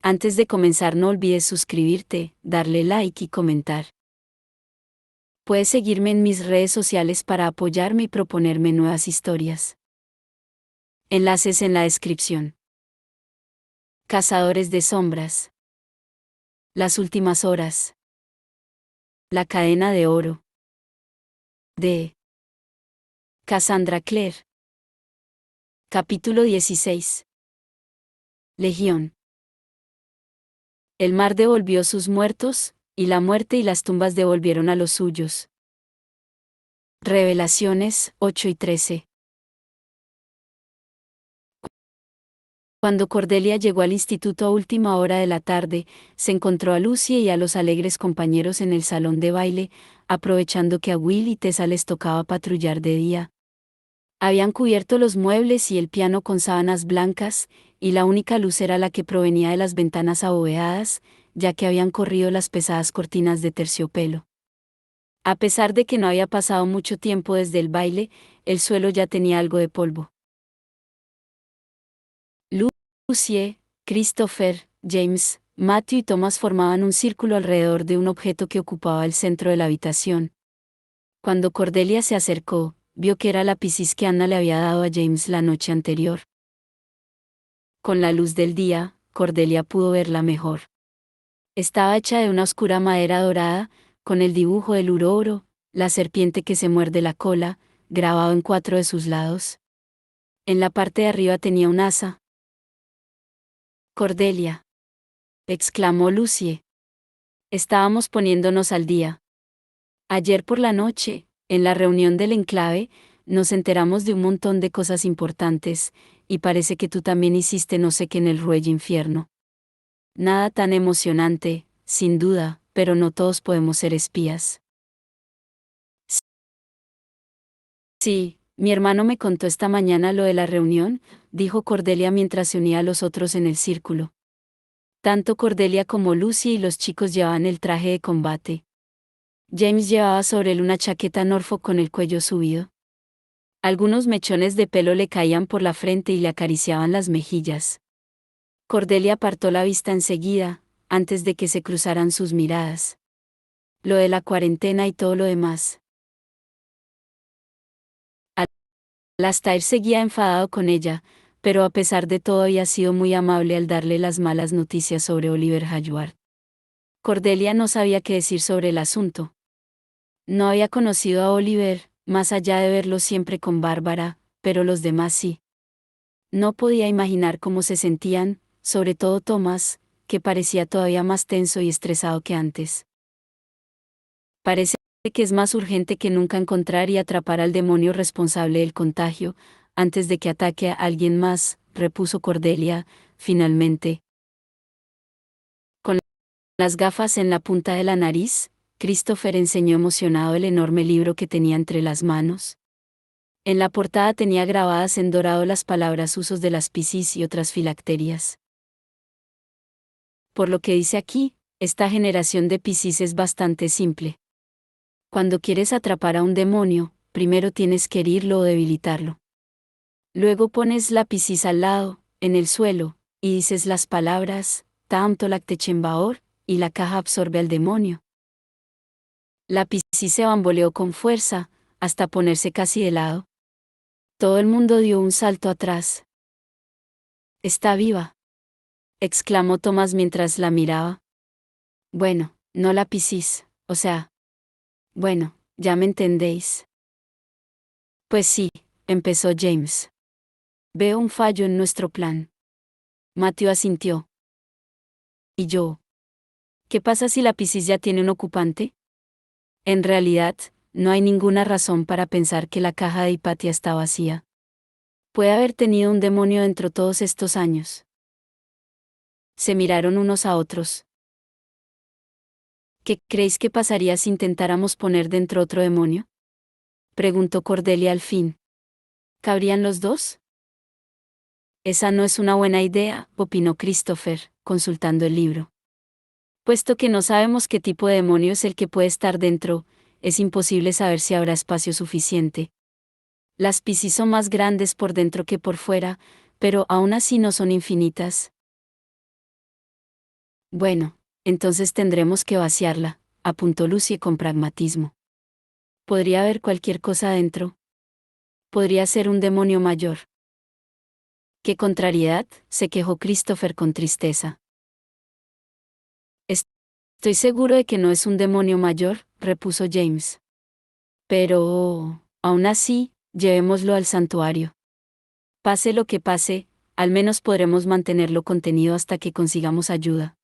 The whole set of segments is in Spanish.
Antes de comenzar no olvides suscribirte, darle like y comentar. Puedes seguirme en mis redes sociales para apoyarme y proponerme nuevas historias. Enlaces en la descripción. Cazadores de sombras. Las últimas horas. La cadena de oro. De Cassandra Clare. Capítulo 16. Legión. El mar devolvió sus muertos, y la muerte y las tumbas devolvieron a los suyos. Revelaciones 8 y 13. Cuando Cordelia llegó al instituto a última hora de la tarde, se encontró a Lucy y a los alegres compañeros en el salón de baile, aprovechando que a Will y Tessa les tocaba patrullar de día. Habían cubierto los muebles y el piano con sábanas blancas, y la única luz era la que provenía de las ventanas abovedadas, ya que habían corrido las pesadas cortinas de terciopelo. A pesar de que no había pasado mucho tiempo desde el baile, el suelo ya tenía algo de polvo. Lucie, Christopher, James, Matthew y Thomas formaban un círculo alrededor de un objeto que ocupaba el centro de la habitación. Cuando Cordelia se acercó, vio que era la Piscis que Anna le había dado a James la noche anterior. Con la luz del día, Cordelia pudo verla mejor. Estaba hecha de una oscura madera dorada, con el dibujo del uroro, la serpiente que se muerde la cola, grabado en 4 de sus lados. En la parte de arriba tenía un asa. Cordelia, exclamó Lucie. Estábamos poniéndonos al día. Ayer por la noche, en la reunión del enclave, nos enteramos de un montón de cosas importantes, y parece que tú también hiciste no sé qué en el Ruelle Infierno. Nada tan emocionante, sin duda, pero no todos podemos ser espías. Sí, mi hermano me contó esta mañana lo de la reunión, dijo Cordelia mientras se unía a los otros en el círculo. Tanto Cordelia como Lucy y los chicos llevaban el traje de combate. James llevaba sobre él una chaqueta Norfolk con el cuello subido. Algunos mechones de pelo le caían por la frente y le acariciaban las mejillas. Cordelia apartó la vista enseguida, antes de que se cruzaran sus miradas. Lo de la cuarentena y todo lo demás. Alastair seguía enfadado con ella, pero a pesar de todo había sido muy amable al darle las malas noticias sobre Oliver Hayward. Cordelia no sabía qué decir sobre el asunto. No había conocido a Oliver, más allá de verlo siempre con Bárbara, pero los demás sí. No podía imaginar cómo se sentían, sobre todo Thomas, que parecía todavía más tenso y estresado que antes. Parece que es más urgente que nunca encontrar y atrapar al demonio responsable del contagio, antes de que ataque a alguien más, repuso Cordelia, finalmente. Con las gafas en la punta de la nariz, Christopher enseñó emocionado el enorme libro que tenía entre las manos. En la portada tenía grabadas en dorado las palabras usos de las Piscis y otras filacterias. Por lo que dice aquí, esta generación de Piscis es bastante simple. Cuando quieres atrapar a un demonio, primero tienes que herirlo o debilitarlo. Luego pones la Piscis al lado, en el suelo, y dices las palabras, Tam Tolak Techembaor, y la caja absorbe al demonio. La Piscis se bamboleó con fuerza, hasta ponerse casi de lado. Todo el mundo dio un salto atrás. «Está viva», exclamó Tomás mientras la miraba. «Bueno, no la Piscis, o sea. Bueno, ya me entendéis». «Pues sí», empezó James. «Veo un fallo en nuestro plan». Matthew asintió. «¿Y yo? ¿Qué pasa si la Piscis ya tiene un ocupante?» «En realidad, no hay ninguna razón para pensar que la caja de Hipatia está vacía. Puede haber tenido un demonio dentro todos estos años». Se miraron unos a otros. «¿Qué creéis que pasaría si intentáramos poner dentro otro demonio?», preguntó Cordelia al fin. «¿Cabrían los dos?». «Esa no es una buena idea», opinó Christopher, consultando el libro. «Puesto que no sabemos qué tipo de demonio es el que puede estar dentro, es imposible saber si habrá espacio suficiente. Las Piscis son más grandes por dentro que por fuera, pero aún así no son infinitas». Bueno, entonces tendremos que vaciarla, apuntó Lucy con pragmatismo. Podría haber cualquier cosa dentro. Podría ser un demonio mayor. ¡Qué contrariedad!, se quejó Christopher con tristeza. Estoy seguro de que no es un demonio mayor, repuso James. Pero, aún así, llevémoslo al santuario. Pase lo que pase, al menos podremos mantenerlo contenido hasta que consigamos ayuda.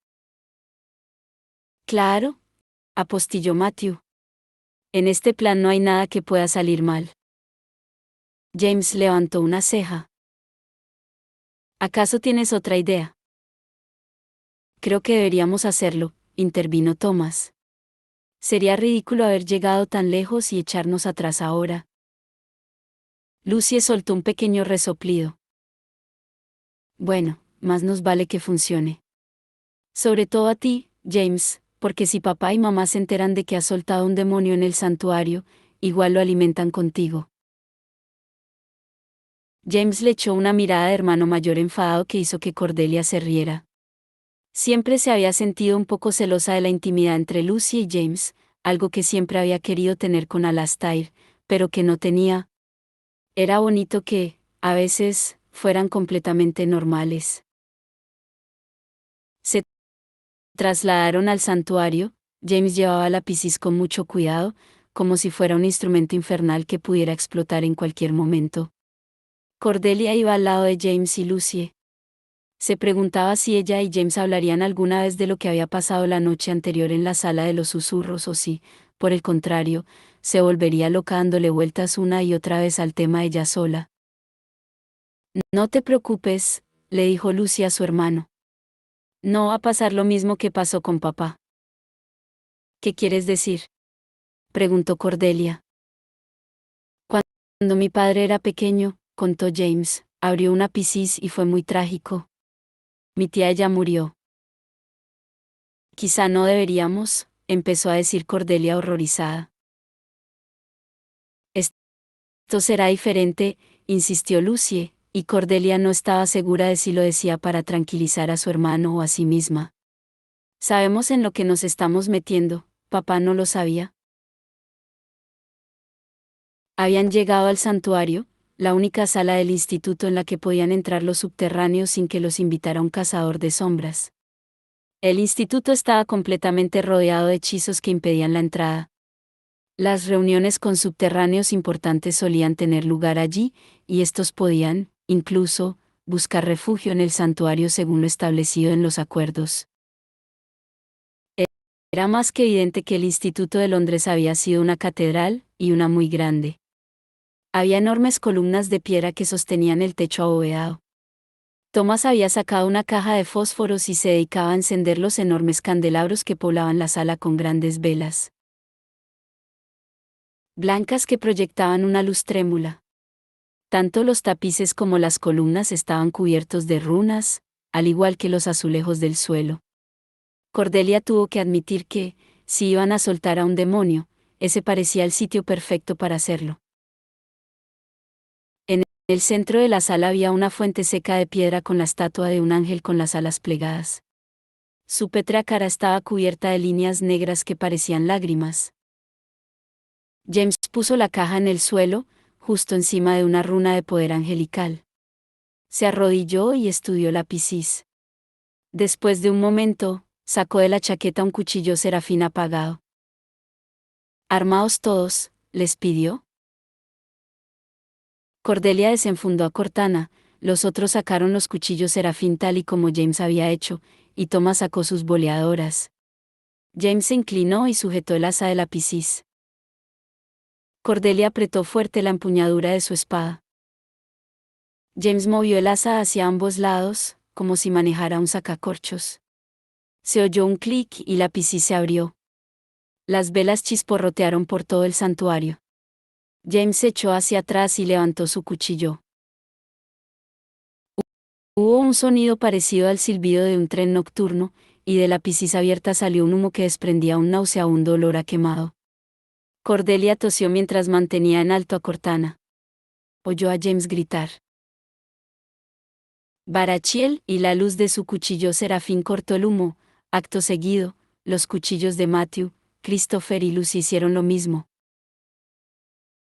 Claro, apostilló Matthew. En este plan no hay nada que pueda salir mal. James levantó una ceja. ¿Acaso tienes otra idea? Creo que deberíamos hacerlo, intervino Thomas. Sería ridículo haber llegado tan lejos y echarnos atrás ahora. Lucy soltó un pequeño resoplido. Bueno, más nos vale que funcione. Sobre todo a ti, James, porque si papá y mamá se enteran de que has soltado un demonio en el santuario, igual lo alimentan contigo. James le echó una mirada de hermano mayor enfadado que hizo que Cordelia se riera. Siempre se había sentido un poco celosa de la intimidad entre Lucy y James, algo que siempre había querido tener con Alastair, pero que no tenía. Era bonito que, a veces, fueran completamente normales. Se trasladaron al santuario. James llevaba la Piscis con mucho cuidado, como si fuera un instrumento infernal que pudiera explotar en cualquier momento. Cordelia iba al lado de James y Lucy. Se preguntaba si ella y James hablarían alguna vez de lo que había pasado la noche anterior en la sala de los susurros o si, por el contrario, se volvería loca dándole vueltas una y otra vez al tema ella sola. No te preocupes, le dijo Lucy a su hermano. No va a pasar lo mismo que pasó con papá. ¿Qué quieres decir?, preguntó Cordelia. Cuando mi padre era pequeño, contó James, abrió una Piscis y fue muy trágico. Mi tía ya murió. Quizá no deberíamos, empezó a decir Cordelia horrorizada. Esto será diferente, insistió Lucy, y Cordelia no estaba segura de si lo decía para tranquilizar a su hermano o a sí misma. Sabemos en lo que nos estamos metiendo, papá no lo sabía. Habían llegado al santuario, la única sala del instituto en la que podían entrar los subterráneos sin que los invitara un cazador de sombras. El instituto estaba completamente rodeado de hechizos que impedían la entrada. Las reuniones con subterráneos importantes solían tener lugar allí, y estos podían, incluso, buscar refugio en el santuario según lo establecido en los acuerdos. Era más que evidente que el Instituto de Londres había sido una catedral, y una muy grande. Había enormes columnas de piedra que sostenían el techo abovedado. Thomas había sacado una caja de fósforos y se dedicaba a encender los enormes candelabros que poblaban la sala con grandes velas blancas que proyectaban una luz trémula. Tanto los tapices como las columnas estaban cubiertos de runas, al igual que los azulejos del suelo. Cordelia tuvo que admitir que, si iban a soltar a un demonio, ese parecía el sitio perfecto para hacerlo. En el centro de la sala había una fuente seca de piedra con la estatua de un ángel con las alas plegadas. Su pétrea cara estaba cubierta de líneas negras que parecían lágrimas. James puso la caja en el suelo, justo encima de una runa de poder angelical. Se arrodilló y estudió la Piscis. Después de un momento, sacó de la chaqueta un cuchillo serafín apagado. «Armaos todos», les pidió. Cordelia desenfundó a Cortana, los otros sacaron los cuchillos serafín tal y como James había hecho, y Thomas sacó sus boleadoras. James se inclinó y sujetó el asa de la Piscis. Cordelia apretó fuerte la empuñadura de su espada. James movió el asa hacia ambos lados, como si manejara un sacacorchos. Se oyó un clic y la Piscis se abrió. Las velas chisporrotearon por todo el santuario. James se echó hacia atrás y levantó su cuchillo. Hubo un sonido parecido al silbido de un tren nocturno, y de la Piscis abierta salió un humo que desprendía un nauseabundo olor a quemado. Cordelia tosió mientras mantenía en alto a Cortana. Oyó a James gritar. Barachiel, y la luz de su cuchillo serafín cortó el humo, Acto seguido, los cuchillos de Matthew, Christopher y Lucy hicieron lo mismo.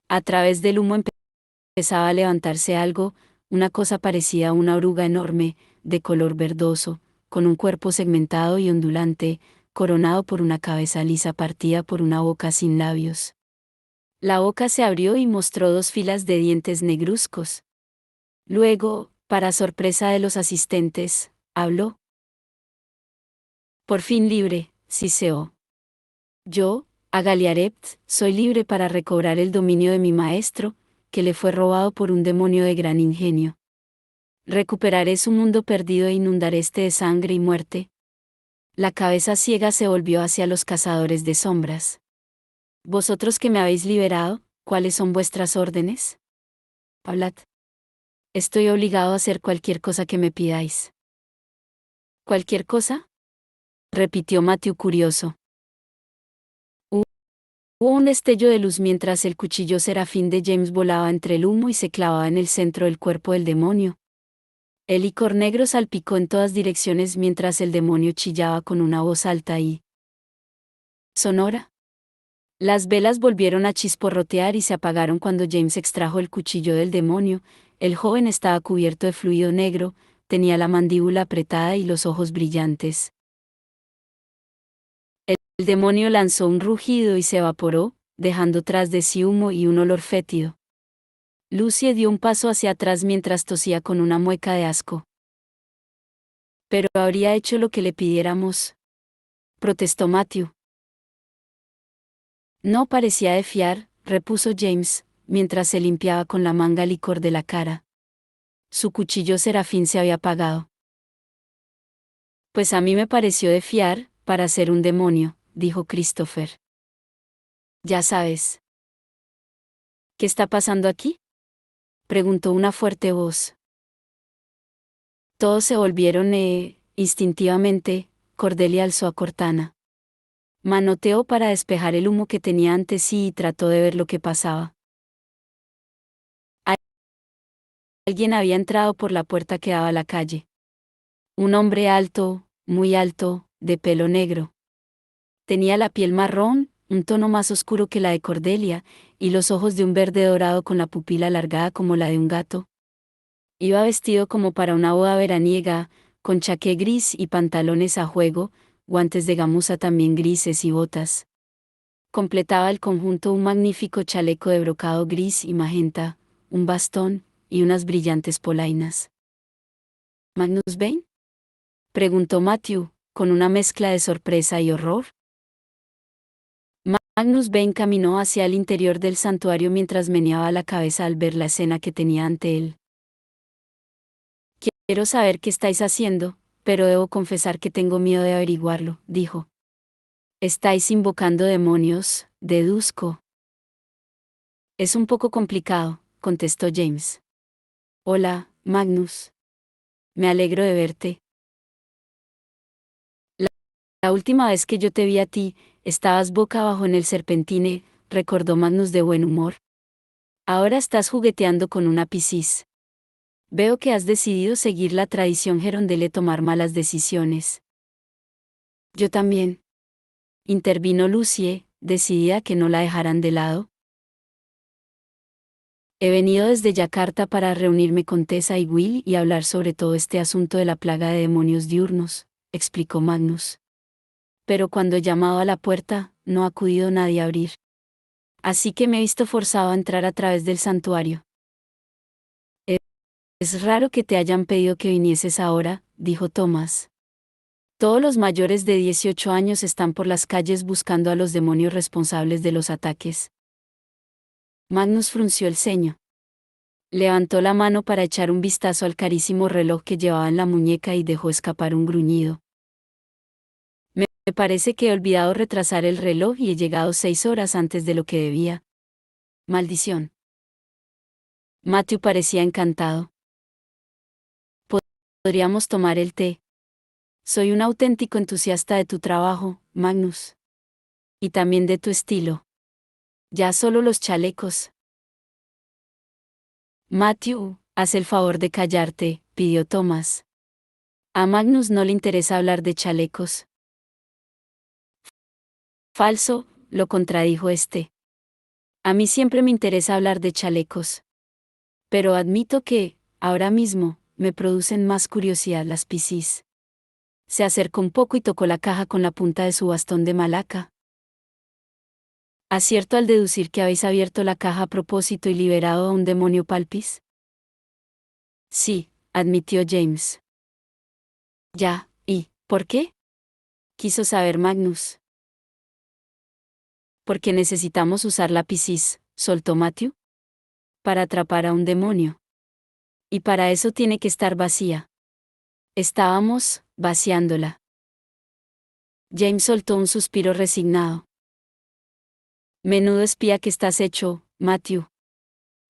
A través del humo empezaba a levantarse algo, una cosa parecida a una oruga enorme, de color verdoso, con un cuerpo segmentado y ondulante, coronado por una cabeza lisa partida por una boca sin labios. La boca se abrió y mostró 2 filas de dientes negruzcos. Luego, para sorpresa de los asistentes, habló. Por fin libre, siseó. Yo, Agaliarept, soy libre para recobrar el dominio de mi maestro, que le fue robado por un demonio de gran ingenio. Recuperaré su mundo perdido e inundaré este de sangre y muerte. La cabeza ciega se volvió hacia los cazadores de sombras. Vosotros que me habéis liberado, ¿cuáles son vuestras órdenes? Hablad. Estoy obligado a hacer cualquier cosa que me pidáis. ¿Cualquier cosa? Repitió Matthew curioso. Hubo un destello de luz mientras el cuchillo serafín de James volaba entre el humo y se clavaba en el centro del cuerpo del demonio. El licor negro salpicó en todas direcciones mientras el demonio chillaba con una voz alta y sonora. Las velas volvieron a chisporrotear y se apagaron cuando James extrajo el cuchillo del demonio. El joven estaba cubierto de fluido negro, tenía la mandíbula apretada y los ojos brillantes. El demonio lanzó un rugido y se evaporó, dejando tras de sí humo y un olor fétido. Lucy dio un paso hacia atrás mientras tosía con una mueca de asco. Pero habría hecho lo que le pidiéramos, protestó Matthew. No parecía de fiar, repuso James, mientras se limpiaba con la manga licor de la cara. Su cuchillo serafín se había apagado. Pues a mí me pareció de fiar, para ser un demonio, dijo Christopher. Ya sabes. ¿Qué está pasando aquí? Preguntó una fuerte voz. Todos se volvieron instintivamente, Cordelia alzó a Cortana. Manoteó para despejar el humo que tenía ante sí y trató de ver lo que pasaba. Alguien había entrado por la puerta que daba a la calle. Un hombre alto, muy alto, de pelo negro. Tenía la piel marrón, un tono más oscuro que la de Cordelia, y los ojos de un verde dorado con la pupila alargada como la de un gato. Iba vestido como para una boda veraniega, con chaqué gris y pantalones a juego, guantes de gamuza también grises y botas. Completaba el conjunto un magnífico chaleco de brocado gris y magenta, un bastón, y unas brillantes polainas. ¿Magnus Bane? Preguntó Matthew, con una mezcla de sorpresa y horror. Magnus Bane caminó hacia el interior del santuario mientras meneaba la cabeza al ver la escena que tenía ante él. Quiero saber qué estáis haciendo, pero debo confesar que tengo miedo de averiguarlo, dijo. Estáis invocando demonios, deduzco. Es un poco complicado, contestó James. Hola, Magnus. Me alegro de verte. La última vez que yo te vi a ti, estabas boca abajo en el serpentine, recordó Magnus de buen humor. Ahora estás jugueteando con una Piscis. Veo que has decidido seguir la tradición gerondel de tomar malas decisiones. Yo también. Intervino Lucie, decidida a que no la dejaran de lado. He venido desde Yakarta para reunirme con Tessa y Will y hablar sobre todo este asunto de la plaga de demonios diurnos, explicó Magnus. Pero cuando he llamado a la puerta, no ha acudido nadie a abrir. Así que me he visto forzado a entrar a través del santuario. Es raro que te hayan pedido que vinieses ahora, dijo Thomas. Todos los mayores de 18 años están por las calles buscando a los demonios responsables de los ataques. Magnus frunció el ceño. Levantó la mano para echar un vistazo al carísimo reloj que llevaba en la muñeca y dejó escapar un gruñido. Me parece que he olvidado retrasar el reloj y he llegado 6 horas antes de lo que debía. Maldición. Matthew parecía encantado. Podríamos tomar el té. Soy un auténtico entusiasta de tu trabajo, Magnus. Y también de tu estilo. Ya solo los chalecos. Matthew, haz el favor de callarte, pidió Thomas. A Magnus no le interesa hablar de chalecos. Falso, lo contradijo este. A mí siempre me interesa hablar de chalecos. Pero admito que, ahora mismo, me producen más curiosidad las piscis. Se acercó un poco y tocó la caja con la punta de su bastón de malaca. ¿Acierto al deducir que habéis abierto la caja a propósito y liberado a un demonio palpis? Sí, admitió James. Ya, ¿y por qué? Quiso saber Magnus. Porque necesitamos usar la piscis, soltó Matthew. Para atrapar a un demonio. Y para eso tiene que estar vacía. Estábamos, vaciándola. James soltó un suspiro resignado. Menudo espía que estás hecho, Matthew.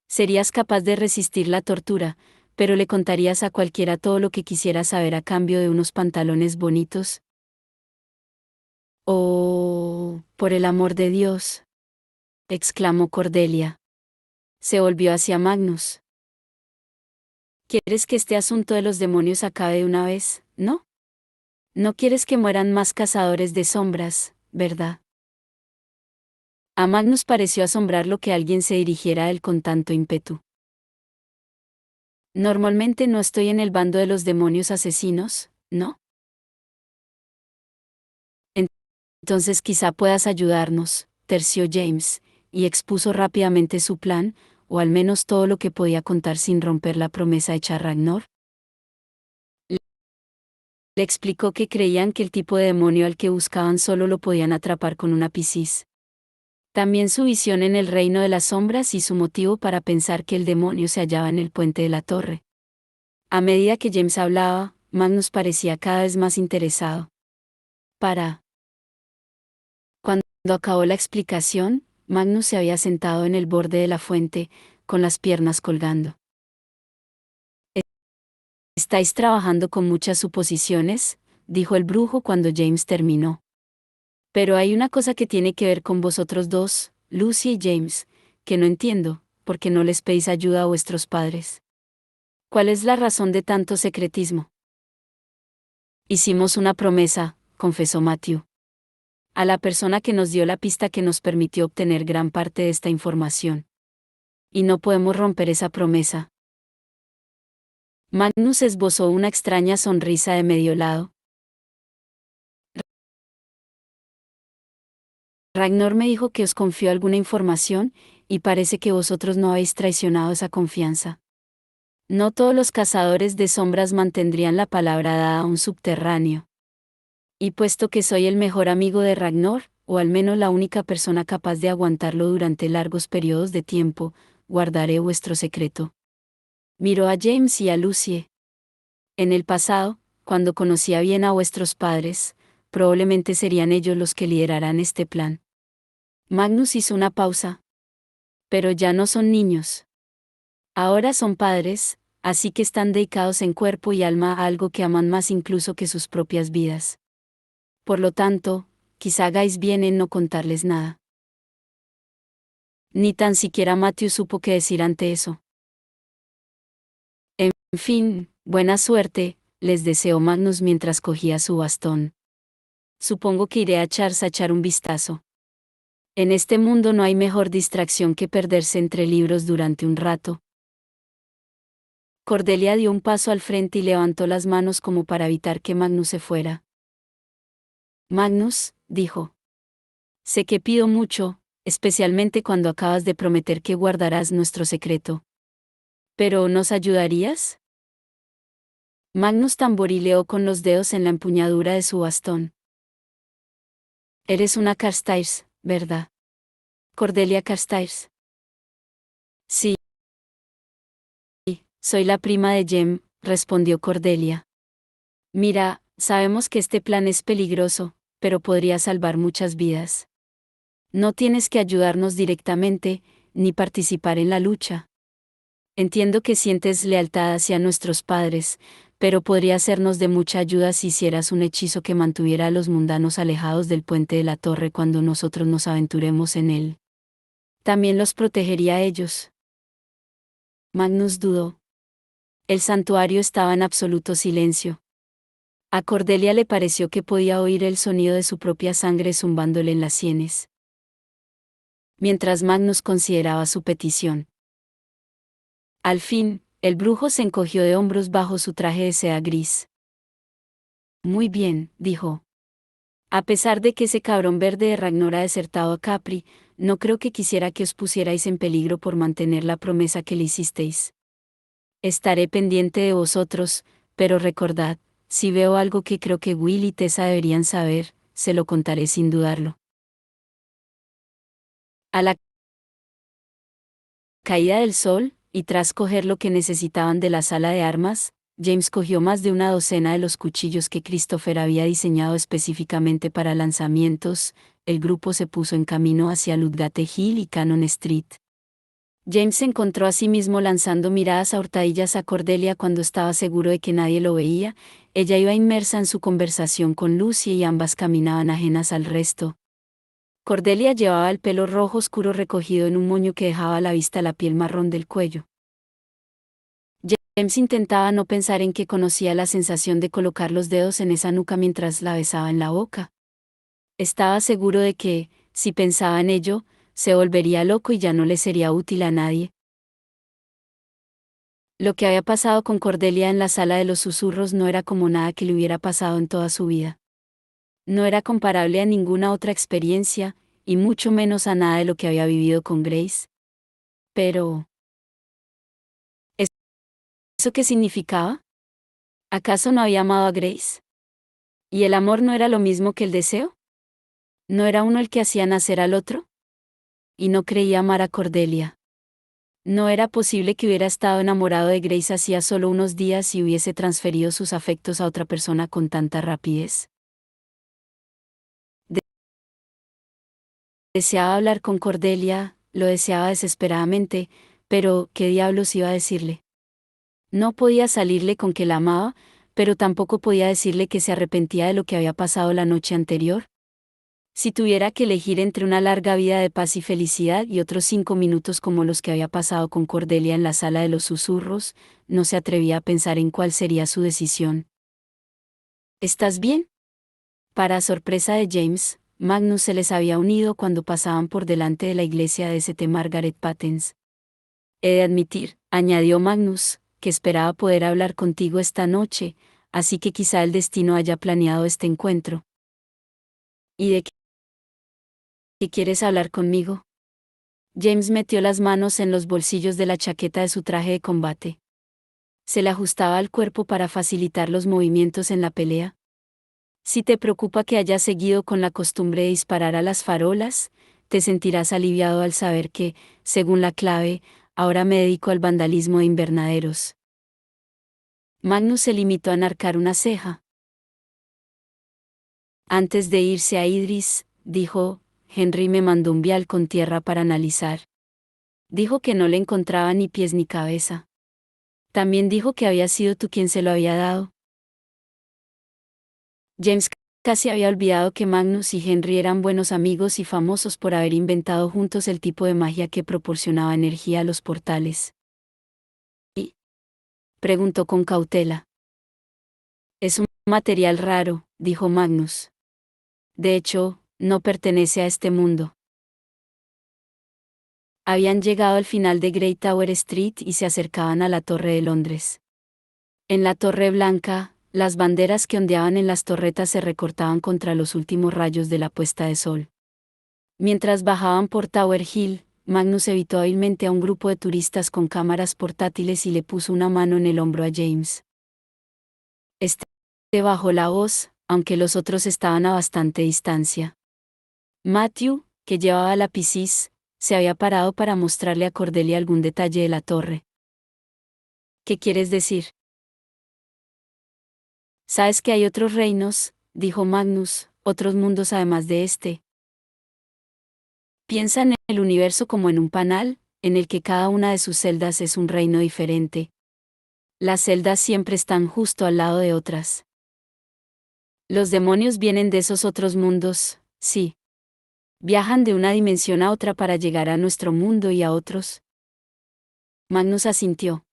Serías capaz de resistir la tortura, pero le contarías a cualquiera todo lo que quisieras saber a cambio de unos pantalones bonitos. Oh, por el amor de Dios, exclamó Cordelia. Se volvió hacia Magnus. ¿Quieres que este asunto de los demonios acabe de una vez, no? No quieres que mueran más cazadores de sombras, ¿verdad? A Magnus pareció asombrarlo que alguien se dirigiera a él con tanto ímpetu. Normalmente no estoy en el bando de los demonios asesinos, ¿no? Entonces quizá puedas ayudarnos, terció James, y expuso rápidamente su plan, o al menos todo lo que podía contar sin romper la promesa hecha a Ragnar. Le explicó que creían que el tipo de demonio al que buscaban solo lo podían atrapar con una piscis. También su visión en el reino de las sombras y su motivo para pensar que el demonio se hallaba en el puente de la torre. A medida que James hablaba, Magnus parecía cada vez más interesado. Cuando acabó la explicación, Magnus se había sentado en el borde de la fuente, con las piernas colgando. «¿Estáis trabajando con muchas suposiciones?», dijo el brujo cuando James terminó. «Pero hay una cosa que tiene que ver con vosotros dos, Lucy y James, que no entiendo, ¿por qué no les pedís ayuda a vuestros padres? ¿Cuál es la razón de tanto secretismo?» «Hicimos una promesa», confesó Matthew. «A la persona que nos dio la pista que nos permitió obtener gran parte de esta información. Y no podemos romper esa promesa». Magnus esbozó una extraña sonrisa de medio lado. Ragnar me dijo que os confió alguna información, y parece que vosotros no habéis traicionado esa confianza. No todos los cazadores de sombras mantendrían la palabra dada a un subterráneo. Y puesto que soy el mejor amigo de Ragnar, o al menos la única persona capaz de aguantarlo durante largos periodos de tiempo, guardaré vuestro secreto. Miró a James y a Lucy. En el pasado, cuando conocía bien a vuestros padres, probablemente serían ellos los que lideraran este plan. Magnus hizo una pausa. Pero ya no son niños. Ahora son padres, así que están dedicados en cuerpo y alma a algo que aman más incluso que sus propias vidas. Por lo tanto, quizá hagáis bien en no contarles nada. Ni tan siquiera Matthew supo qué decir ante eso. En fin, buena suerte, les deseó Magnus mientras cogía su bastón. Supongo que iré a Charles a echar un vistazo. En este mundo no hay mejor distracción que perderse entre libros durante un rato. Cordelia dio un paso al frente y levantó las manos como para evitar que Magnus se fuera. Magnus, dijo. Sé que pido mucho, especialmente cuando acabas de prometer que guardarás nuestro secreto. ¿Pero nos ayudarías? Magnus tamborileó con los dedos en la empuñadura de su bastón. Eres una Carstairs, ¿verdad? Cordelia Carstairs. Sí. Soy la prima de Jem, respondió Cordelia. Mira, sabemos que este plan es peligroso, pero podría salvar muchas vidas. No tienes que ayudarnos directamente, ni participar en la lucha. Entiendo que sientes lealtad hacia nuestros padres, pero podría sernos de mucha ayuda si hicieras un hechizo que mantuviera a los mundanos alejados del puente de la torre cuando nosotros nos aventuremos en él. También los protegería a ellos. Magnus dudó. El santuario estaba en absoluto silencio. A Cordelia le pareció que podía oír el sonido de su propia sangre zumbándole en las sienes. Mientras Magnus consideraba su petición. Al fin, el brujo se encogió de hombros bajo su traje de seda gris. Muy bien, dijo. A pesar de que ese cabrón verde de Ragnar ha desertado a Capri, no creo que quisiera que os pusierais en peligro por mantener la promesa que le hicisteis. Estaré pendiente de vosotros, pero recordad, si veo algo que creo que Will y Tessa deberían saber, se lo contaré sin dudarlo. A la caída del sol, y tras coger lo que necesitaban de la sala de armas, James cogió más de una docena de los cuchillos que Christopher había diseñado específicamente para lanzamientos. El grupo se puso en camino hacia Ludgate Hill y Cannon Street. James se encontró a sí mismo lanzando miradas a hurtadillas a Cordelia cuando estaba seguro de que nadie lo veía. Ella iba inmersa en su conversación con Lucy y ambas caminaban ajenas al resto. Cordelia llevaba el pelo rojo oscuro recogido en un moño que dejaba a la vista la piel marrón del cuello. James intentaba no pensar en que conocía la sensación de colocar los dedos en esa nuca mientras la besaba en la boca. Estaba seguro de que, si pensaba en ello, se volvería loco y ya no le sería útil a nadie. Lo que había pasado con Cordelia en la sala de los susurros no era como nada que le hubiera pasado en toda su vida. No era comparable a ninguna otra experiencia, y mucho menos a nada de lo que había vivido con Grace. Pero, ¿eso qué significaba? ¿Acaso no había amado a Grace? ¿Y el amor no era lo mismo que el deseo? ¿No era uno el que hacía nacer al otro? Y no creía amar a Cordelia. No era posible que hubiera estado enamorado de Grace hacía solo unos días y hubiese transferido sus afectos a otra persona con tanta rapidez. Deseaba hablar con Cordelia, lo deseaba desesperadamente, pero ¿qué diablos iba a decirle? No podía salirle con que la amaba, pero tampoco podía decirle que se arrepentía de lo que había pasado la noche anterior. Si tuviera que elegir entre una larga vida de paz y felicidad y otros 5 minutos como los que había pasado con Cordelia en la sala de los susurros, no se atrevía a pensar en cuál sería su decisión. ¿Estás bien? Para sorpresa de James, Magnus se les había unido cuando pasaban por delante de la iglesia de St. Margaret Patens. He de admitir, añadió Magnus, que esperaba poder hablar contigo esta noche, así que quizá el destino haya planeado este encuentro. ¿Y de qué quieres hablar conmigo? James metió las manos en los bolsillos de la chaqueta de su traje de combate. Se le ajustaba al cuerpo para facilitar los movimientos en la pelea. Si te preocupa que hayas seguido con la costumbre de disparar a las farolas, te sentirás aliviado al saber que, según la clave, ahora me dedico al vandalismo de invernaderos. Magnus se limitó a enarcar una ceja. Antes de irse a Idris, dijo, Henry me mandó un vial con tierra para analizar. Dijo que no le encontraba ni pies ni cabeza. También dijo que había sido tú quien se lo había dado. James casi había olvidado que Magnus y Henry eran buenos amigos y famosos por haber inventado juntos el tipo de magia que proporcionaba energía a los portales. ¿Y? Preguntó con cautela. Es un material raro, dijo Magnus. De hecho, no pertenece a este mundo. Habían llegado al final de Great Tower Street y se acercaban a la Torre de Londres. En la Torre Blanca, las banderas que ondeaban en las torretas se recortaban contra los últimos rayos de la puesta de sol. Mientras bajaban por Tower Hill, Magnus evitó hábilmente a un grupo de turistas con cámaras portátiles y le puso una mano en el hombro a James. Este bajó la voz, aunque los otros estaban a bastante distancia. Matthew, que llevaba la Piscis, se había parado para mostrarle a Cordelia algún detalle de la torre. ¿Qué quieres decir? Sabes que hay otros reinos, dijo Magnus, otros mundos además de este. Piensa en el universo como en un panal, en el que cada una de sus celdas es un reino diferente. Las celdas siempre están justo al lado de otras. Los demonios vienen de esos otros mundos, sí. Viajan de una dimensión a otra para llegar a nuestro mundo y a otros. Magnus asintió.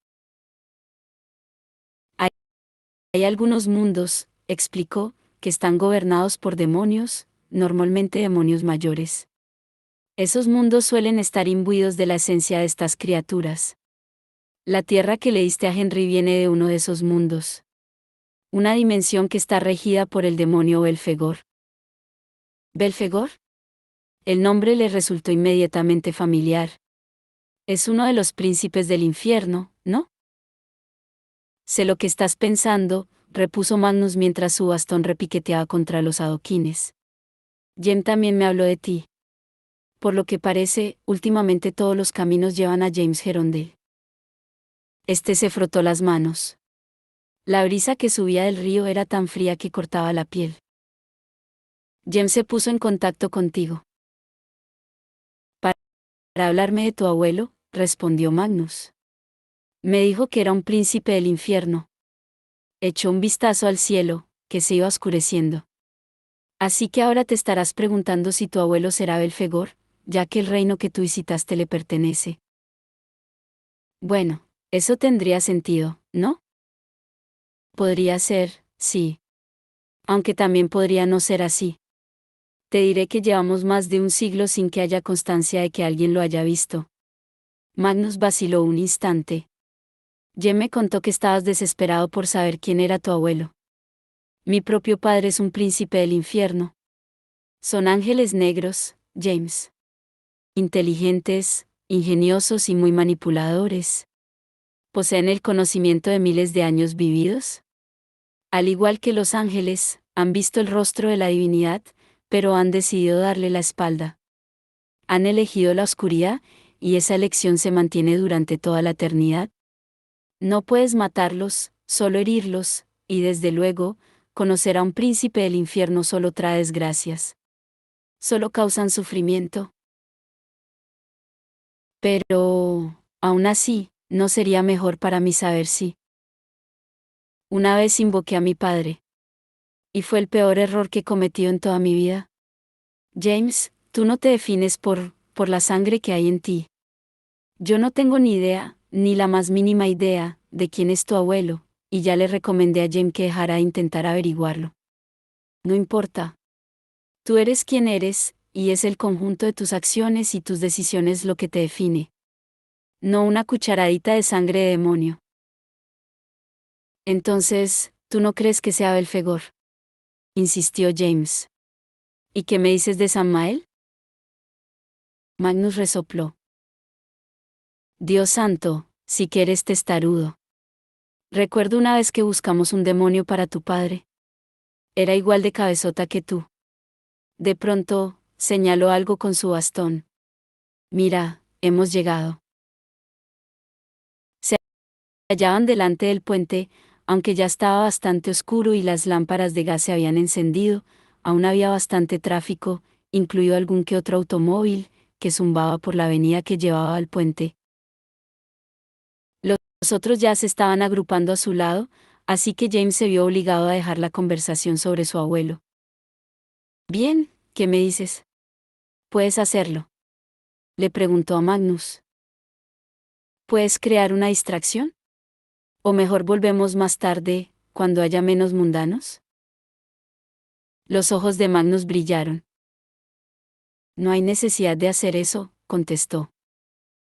Hay algunos mundos, explicó, que están gobernados por demonios, normalmente demonios mayores. Esos mundos suelen estar imbuidos de la esencia de estas criaturas. La tierra que le diste a Henry viene de uno de esos mundos. Una dimensión que está regida por el demonio Belfegor. ¿Belfegor? El nombre le resultó inmediatamente familiar. Es uno de los príncipes del infierno, ¿no? Sé lo que estás pensando, repuso Magnus mientras su bastón repiqueteaba contra los adoquines. Jem también me habló de ti. Por lo que parece, últimamente todos los caminos llevan a James Gerondale. Este se frotó las manos. La brisa que subía del río era tan fría que cortaba la piel. Jem se puso en contacto contigo. Para hablarme de tu abuelo, respondió Magnus. Me dijo que era un príncipe del infierno. Echó un vistazo al cielo, que se iba oscureciendo. Así que ahora te estarás preguntando si tu abuelo será Belfegor, ya que el reino que tú visitaste le pertenece. Bueno, eso tendría sentido, ¿no? Podría ser, sí. Aunque también podría no ser así. Te diré que llevamos más de un siglo sin que haya constancia de que alguien lo haya visto. Magnus vaciló un instante. Jem me contó que estabas desesperado por saber quién era tu abuelo. Mi propio padre es un príncipe del infierno. Son ángeles negros, James. Inteligentes, ingeniosos y muy manipuladores. ¿Poseen el conocimiento de miles de años vividos? Al igual que los ángeles, han visto el rostro de la divinidad, pero han decidido darle la espalda. Han elegido la oscuridad, y esa elección se mantiene durante toda la eternidad. No puedes matarlos, solo herirlos, y desde luego, conocer a un príncipe del infierno solo trae desgracias. Solo causan sufrimiento. Pero, aún así, ¿no sería mejor para mí saber si? Una vez invoqué a mi padre. Y fue el peor error que he cometido en toda mi vida. James, tú no te defines por la sangre que hay en ti. Yo no tengo ni idea, ni la más mínima idea, de quién es tu abuelo, y ya le recomendé a James que dejara de intentar averiguarlo. No importa. Tú eres quien eres, y es el conjunto de tus acciones y tus decisiones lo que te define. No una cucharadita de sangre de demonio. Entonces, ¿tú no crees que sea Belfegor? Insistió James. ¿Y qué me dices de Samael? Magnus resopló. Dios santo, sí que eres testarudo. Recuerdo una vez que buscamos un demonio para tu padre. Era igual de cabezota que tú. De pronto, señaló algo con su bastón. Mira, hemos llegado. Se hallaban delante del puente, aunque ya estaba bastante oscuro y las lámparas de gas se habían encendido, aún había bastante tráfico, incluido algún que otro automóvil, que zumbaba por la avenida que llevaba al puente. Los otros ya se estaban agrupando a su lado, así que James se vio obligado a dejar la conversación sobre su abuelo. Bien, ¿qué me dices? ¿Puedes hacerlo? Le preguntó a Magnus. ¿Puedes crear una distracción? ¿O mejor volvemos más tarde, cuando haya menos mundanos? Los ojos de Magnus brillaron. No hay necesidad de hacer eso, contestó.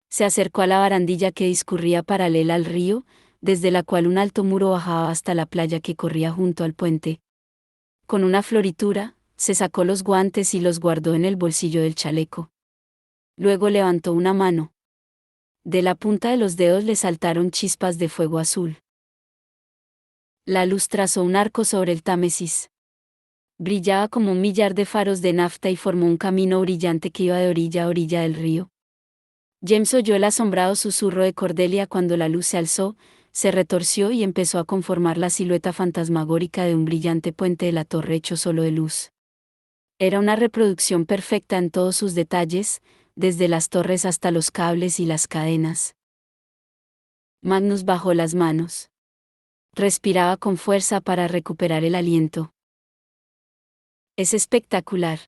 Se acercó a la barandilla que discurría paralela al río, desde la cual un alto muro bajaba hasta la playa que corría junto al puente. Con una floritura, se sacó los guantes y los guardó en el bolsillo del chaleco. Luego levantó una mano. De la punta de los dedos le saltaron chispas de fuego azul. La luz trazó un arco sobre el Támesis. Brillaba como un millar de faros de nafta y formó un camino brillante que iba de orilla a orilla del río. James oyó el asombrado susurro de Cordelia cuando la luz se alzó, se retorció y empezó a conformar la silueta fantasmagórica de un brillante puente de la torre hecho solo de luz. Era una reproducción perfecta en todos sus detalles, desde las torres hasta los cables y las cadenas. Magnus bajó las manos. Respiraba con fuerza para recuperar el aliento. «Es espectacular»,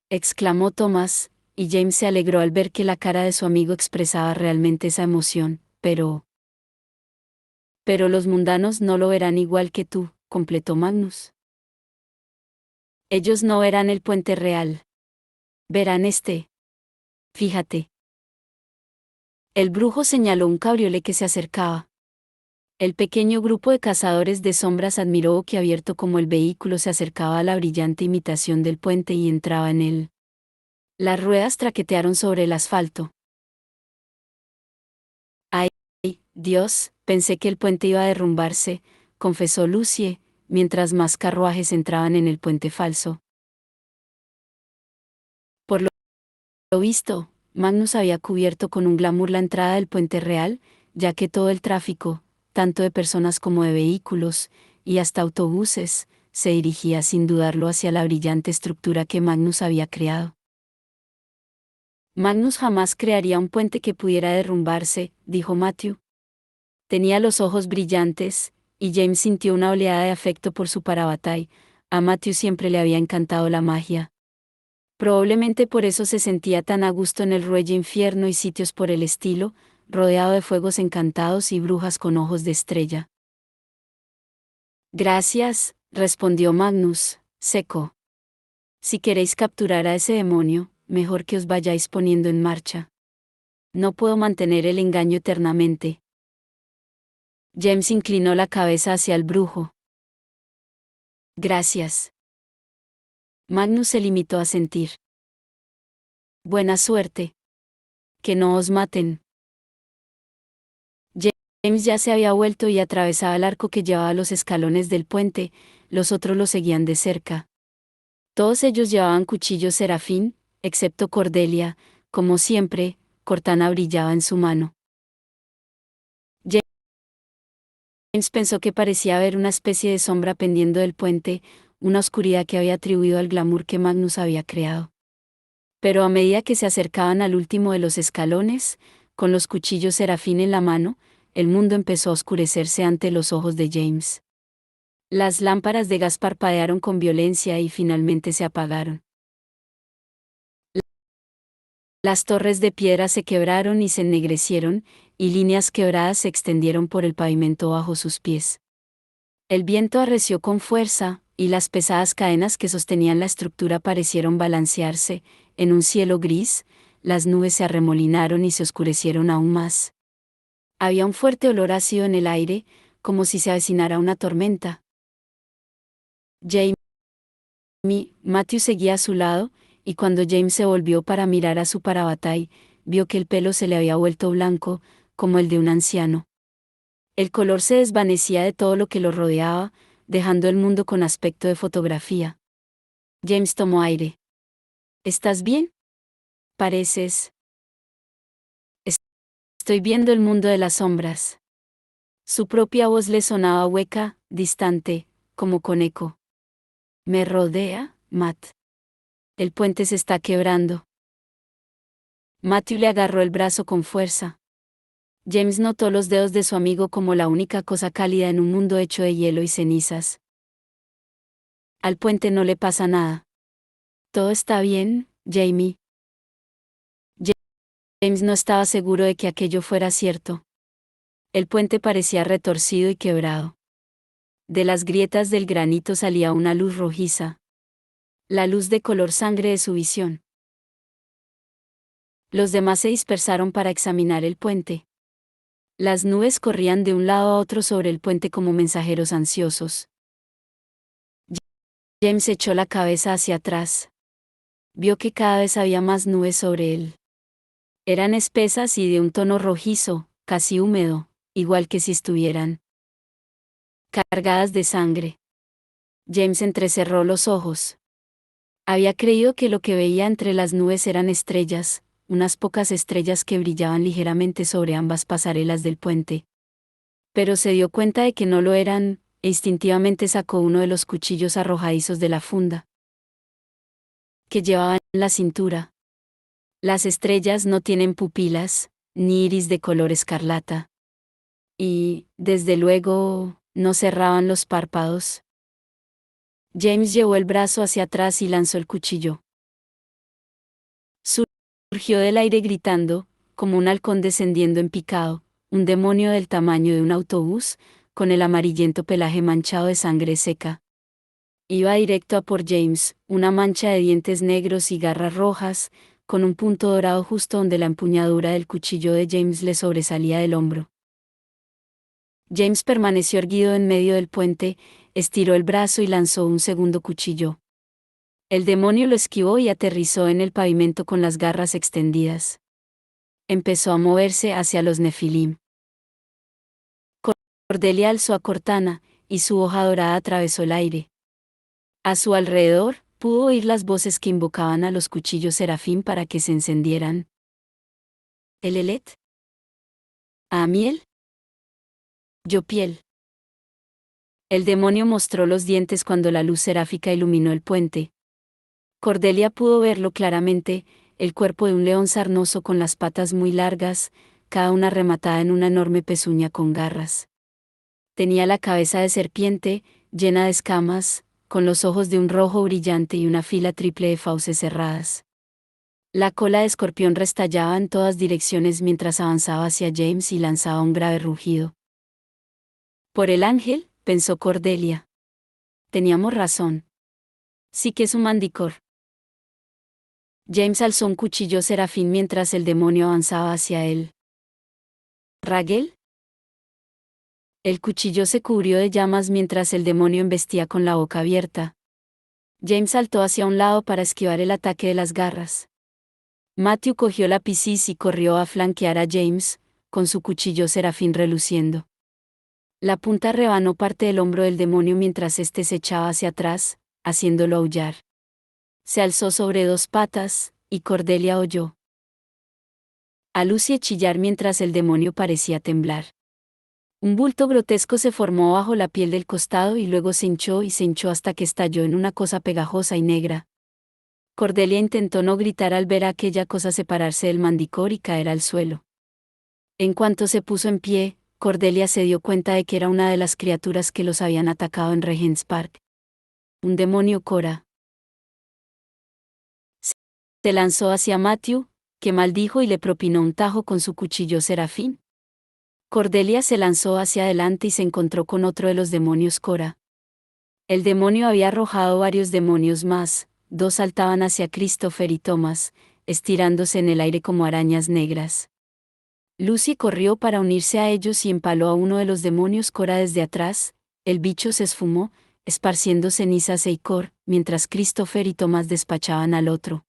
exclamó Thomas, y James se alegró al ver que la cara de su amigo expresaba realmente esa emoción, pero los mundanos no lo verán igual que tú, completó Magnus. Ellos no verán el puente real. Verán este. Fíjate. El brujo señaló un cabriolé que se acercaba. El pequeño grupo de cazadores de sombras admiró boquiabierto cómo el vehículo se acercaba a la brillante imitación del puente y entraba en él. Las ruedas traquetearon sobre el asfalto. ¡Ay, Dios! Pensé que el puente iba a derrumbarse, confesó Lucie, mientras más carruajes entraban en el puente falso. Por lo visto, Magnus había cubierto con un glamour la entrada del puente real, ya que todo el tráfico, tanto de personas como de vehículos, y hasta autobuses, se dirigía sin dudarlo hacia la brillante estructura que Magnus había creado. Magnus jamás crearía un puente que pudiera derrumbarse, dijo Matthew. Tenía los ojos brillantes, y James sintió una oleada de afecto por su parabatay. A Matthew siempre le había encantado la magia. Probablemente por eso se sentía tan a gusto en el Ruelle Infierno y sitios por el estilo, rodeado de fuegos encantados y brujas con ojos de estrella. Gracias, respondió Magnus, seco. Si queréis capturar a ese demonio, mejor que os vayáis poniendo en marcha. No puedo mantener el engaño eternamente. James inclinó la cabeza hacia el brujo. Gracias. Magnus se limitó a sentir. Buena suerte. Que no os maten. James ya se había vuelto y atravesaba el arco que llevaba a los escalones del puente, los otros lo seguían de cerca. Todos ellos llevaban cuchillos serafín, excepto Cordelia, como siempre, Cortana brillaba en su mano. James pensó que parecía ver una especie de sombra pendiendo del puente, una oscuridad que había atribuido al glamour que Magnus había creado. Pero a medida que se acercaban al último de los escalones, con los cuchillos serafín en la mano, el mundo empezó a oscurecerse ante los ojos de James. Las lámparas de gas parpadearon con violencia y finalmente se apagaron. Las torres de piedra se quebraron y se ennegrecieron, y líneas quebradas se extendieron por el pavimento bajo sus pies. El viento arreció con fuerza, y las pesadas cadenas que sostenían la estructura parecieron balancearse. En un cielo gris, las nubes se arremolinaron y se oscurecieron aún más. Había un fuerte olor ácido en el aire, como si se avecinara una tormenta. Matthew seguía a su lado, y cuando James se volvió para mirar a su parabatay, vio que el pelo se le había vuelto blanco, como el de un anciano. El color se desvanecía de todo lo que lo rodeaba, dejando el mundo con aspecto de fotografía. James tomó aire. ¿Estás bien? Pareces. Estoy viendo el mundo de las sombras. Su propia voz le sonaba hueca, distante, como con eco. ¿Me rodea, Matt? El puente se está quebrando. Matthew le agarró el brazo con fuerza. James notó los dedos de su amigo como la única cosa cálida en un mundo hecho de hielo y cenizas. Al puente no le pasa nada. ¿Todo está bien, Jamie? James no estaba seguro de que aquello fuera cierto. El puente parecía retorcido y quebrado. De las grietas del granito salía una luz rojiza. La luz de color sangre de su visión. Los demás se dispersaron para examinar el puente. Las nubes corrían de un lado a otro sobre el puente como mensajeros ansiosos. James echó la cabeza hacia atrás. Vio que cada vez había más nubes sobre él. Eran espesas y de un tono rojizo, casi húmedo, igual que si estuvieran cargadas de sangre. James entrecerró los ojos. Había creído que lo que veía entre las nubes eran estrellas, unas pocas estrellas que brillaban ligeramente sobre ambas pasarelas del puente. Pero se dio cuenta de que no lo eran, e instintivamente sacó uno de los cuchillos arrojadizos de la funda que llevaba en la cintura. Las estrellas no tienen pupilas, ni iris de color escarlata. Y, desde luego, no cerraban los párpados. James llevó el brazo hacia atrás y lanzó el cuchillo. Surgió del aire gritando, como un halcón descendiendo en picado, un demonio del tamaño de un autobús, con el amarillento pelaje manchado de sangre seca. Iba directo a por James, una mancha de dientes negros y garras rojas, con un punto dorado justo donde la empuñadura del cuchillo de James le sobresalía del hombro. James permaneció erguido en medio del puente, estiró el brazo y lanzó un segundo cuchillo. El demonio lo esquivó y aterrizó en el pavimento con las garras extendidas. Empezó a moverse hacia los Nefilim. Cordelia alzó a Cortana, y su hoja dorada atravesó el aire. A su alrededor, pudo oír las voces que invocaban a los cuchillos serafín para que se encendieran. ¿Elelet? ¿Amiel? Yopiel. El demonio mostró los dientes cuando la luz seráfica iluminó el puente. Cordelia pudo verlo claramente, el cuerpo de un león sarnoso con las patas muy largas, cada una rematada en una enorme pezuña con garras. Tenía la cabeza de serpiente, llena de escamas, con los ojos de un rojo brillante y una fila triple de fauces cerradas. La cola de escorpión restallaba en todas direcciones mientras avanzaba hacia James y lanzaba un grave rugido. Por el ángel, pensó Cordelia. Teníamos razón. Sí que es un mandicor. James alzó un cuchillo serafín mientras el demonio avanzaba hacia él. ¿Ragel? El cuchillo se cubrió de llamas mientras el demonio embestía con la boca abierta. James saltó hacia un lado para esquivar el ataque de las garras. Matthew cogió la picis y corrió a flanquear a James, con su cuchillo serafín reluciendo. La punta rebanó parte del hombro del demonio mientras éste se echaba hacia atrás, haciéndolo aullar. Se alzó sobre dos patas, y Cordelia oyó a Lucy chillar mientras el demonio parecía temblar. Un bulto grotesco se formó bajo la piel del costado y luego se hinchó y se hinchó hasta que estalló en una cosa pegajosa y negra. Cordelia intentó no gritar al ver a aquella cosa separarse del mandicor y caer al suelo. En cuanto se puso en pie, Cordelia se dio cuenta de que era una de las criaturas que los habían atacado en Regent's Park. Un demonio Cora. Se lanzó hacia Matthew, que maldijo y le propinó un tajo con su cuchillo serafín. Cordelia se lanzó hacia adelante y se encontró con otro de los demonios Cora. El demonio había arrojado varios demonios más, dos saltaban hacia Christopher y Thomas, estirándose en el aire como arañas negras. Lucy corrió para unirse a ellos y empaló a uno de los demonios Cora desde atrás, el bicho se esfumó, esparciendo cenizas e icor, mientras Christopher y Thomas despachaban al otro.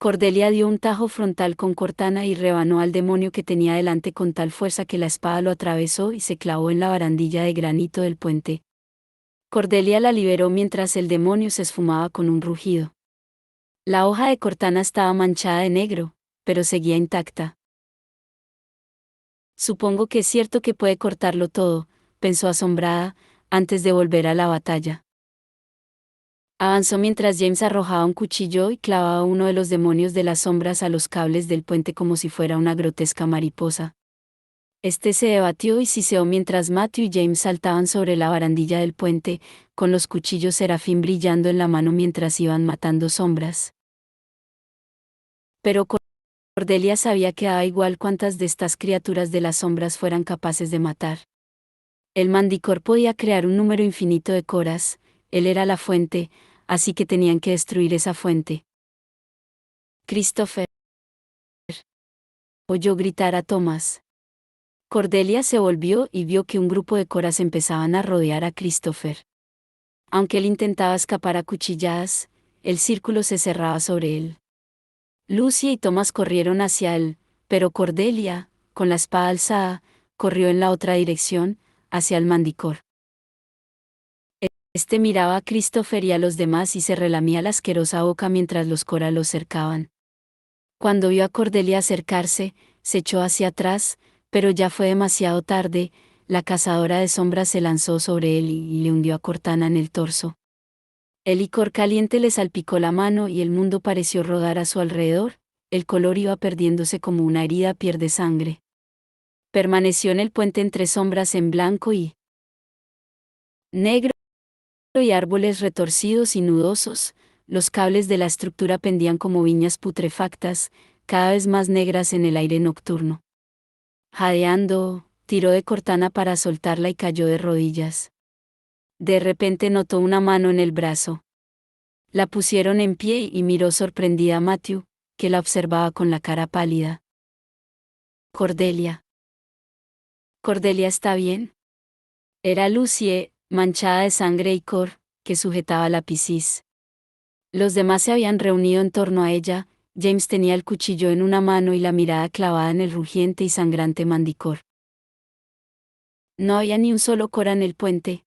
Cordelia dio un tajo frontal con Cortana y rebanó al demonio que tenía delante con tal fuerza que la espada lo atravesó y se clavó en la barandilla de granito del puente. Cordelia la liberó mientras el demonio se esfumaba con un rugido. La hoja de Cortana estaba manchada de negro, pero seguía intacta. Supongo que es cierto que puede cortarlo todo, pensó asombrada, antes de volver a la batalla. Avanzó mientras James arrojaba un cuchillo y clavaba a uno de los demonios de las sombras a los cables del puente como si fuera una grotesca mariposa. Este se debatió y siseó mientras Matthew y James saltaban sobre la barandilla del puente, con los cuchillos serafín brillando en la mano mientras iban matando sombras. Pero Cordelia sabía que daba igual cuántas de estas criaturas de las sombras fueran capaces de matar. El mandicor podía crear un número infinito de coras, él era la fuente, así que tenían que destruir esa fuente. Christopher oyó gritar a Thomas. Cordelia se volvió y vio que un grupo de coras empezaban a rodear a Christopher. Aunque él intentaba escapar a cuchilladas, el círculo se cerraba sobre él. Lucy y Thomas corrieron hacia él, pero Cordelia, con la espada alzada, corrió en la otra dirección, hacia el mandicor. Este miraba a Christopher y a los demás y se relamía la asquerosa boca mientras los coras lo cercaban. Cuando vio a Cordelia acercarse, se echó hacia atrás, pero ya fue demasiado tarde, la cazadora de sombras se lanzó sobre él y le hundió a Cortana en el torso. El licor caliente le salpicó la mano y el mundo pareció rodar a su alrededor, el color iba perdiéndose como una herida pierde sangre. Permaneció en el puente entre sombras en blanco y negro y árboles retorcidos y nudosos, los cables de la estructura pendían como viñas putrefactas, cada vez más negras en el aire nocturno. Jadeando, tiró de Cortana para soltarla y cayó de rodillas. De repente notó una mano en el brazo. La pusieron en pie y miró sorprendida a Matthew, que la observaba con la cara pálida. Cordelia. ¿Cordelia está bien? Era Lucie, manchada de sangre y cor, que sujetaba la Piscis. Los demás se habían reunido en torno a ella. James tenía el cuchillo en una mano y la mirada clavada en el rugiente y sangrante Mandicor. No había ni un solo Cora en el puente.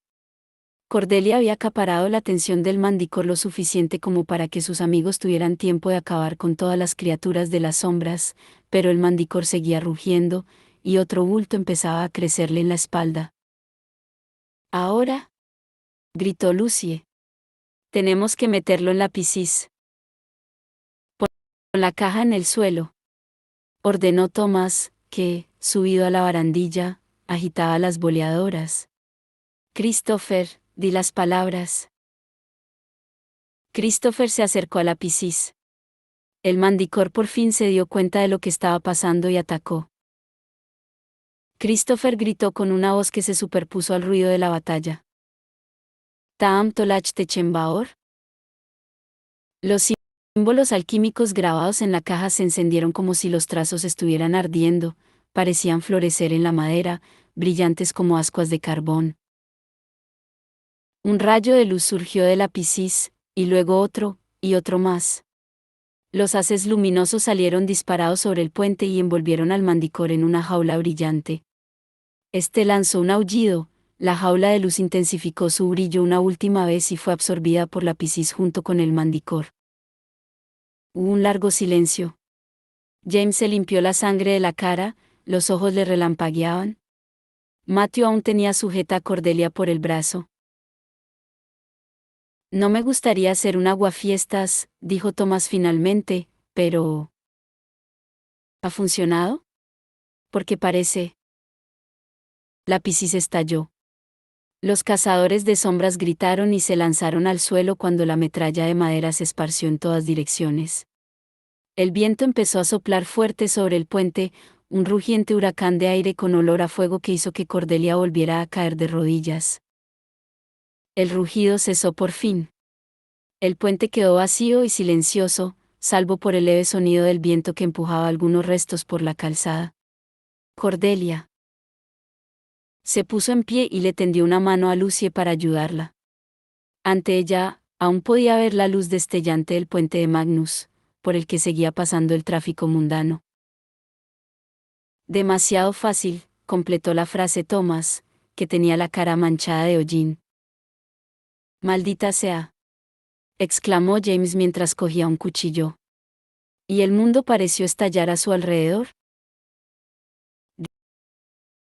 Cordelia había acaparado la atención del Mandicor lo suficiente como para que sus amigos tuvieran tiempo de acabar con todas las criaturas de las sombras, pero el Mandicor seguía rugiendo, y otro bulto empezaba a crecerle en la espalda. «Ahora», gritó Lucie. «Tenemos que meterlo en la Piscis». «Pon la caja en el suelo», ordenó Thomas, que, subido a la barandilla, agitaba las boleadoras. «Christopher, di las palabras». Christopher se acercó a la Piscis. El Mandicor por fin se dio cuenta de lo que estaba pasando y atacó. Christopher gritó con una voz que se superpuso al ruido de la batalla. «Taam Tolach Techembaor». Los símbolos alquímicos grabados en la caja se encendieron como si los trazos estuvieran ardiendo, parecían florecer en la madera, brillantes como ascuas de carbón. Un rayo de luz surgió de la Piscis, y luego otro, y otro más. Los haces luminosos salieron disparados sobre el puente y envolvieron al Mandicor en una jaula brillante. Este lanzó un aullido, la jaula de luz intensificó su brillo una última vez y fue absorbida por la Piscis junto con el Mandicor. Hubo un largo silencio. James se limpió la sangre de la cara, los ojos le relampagueaban. Matthew aún tenía sujeta a Cordelia por el brazo. «No me gustaría hacer un aguafiestas», dijo Thomas finalmente, «pero... ¿ha funcionado? Porque parece...». La Piscis estalló. Los cazadores de sombras gritaron y se lanzaron al suelo cuando la metralla de madera se esparció en todas direcciones. El viento empezó a soplar fuerte sobre el puente, un rugiente huracán de aire con olor a fuego que hizo que Cordelia volviera a caer de rodillas. El rugido cesó por fin. El puente quedó vacío y silencioso, salvo por el leve sonido del viento que empujaba algunos restos por la calzada. Cordelia se puso en pie y le tendió una mano a Lucie para ayudarla. Ante ella, aún podía ver la luz destellante del puente de Magnus, por el que seguía pasando el tráfico mundano. «Demasiado fácil», completó la frase Thomas, que tenía la cara manchada de hollín. «Maldita sea», exclamó James mientras cogía un cuchillo. ¿Y el mundo pareció estallar a su alrededor?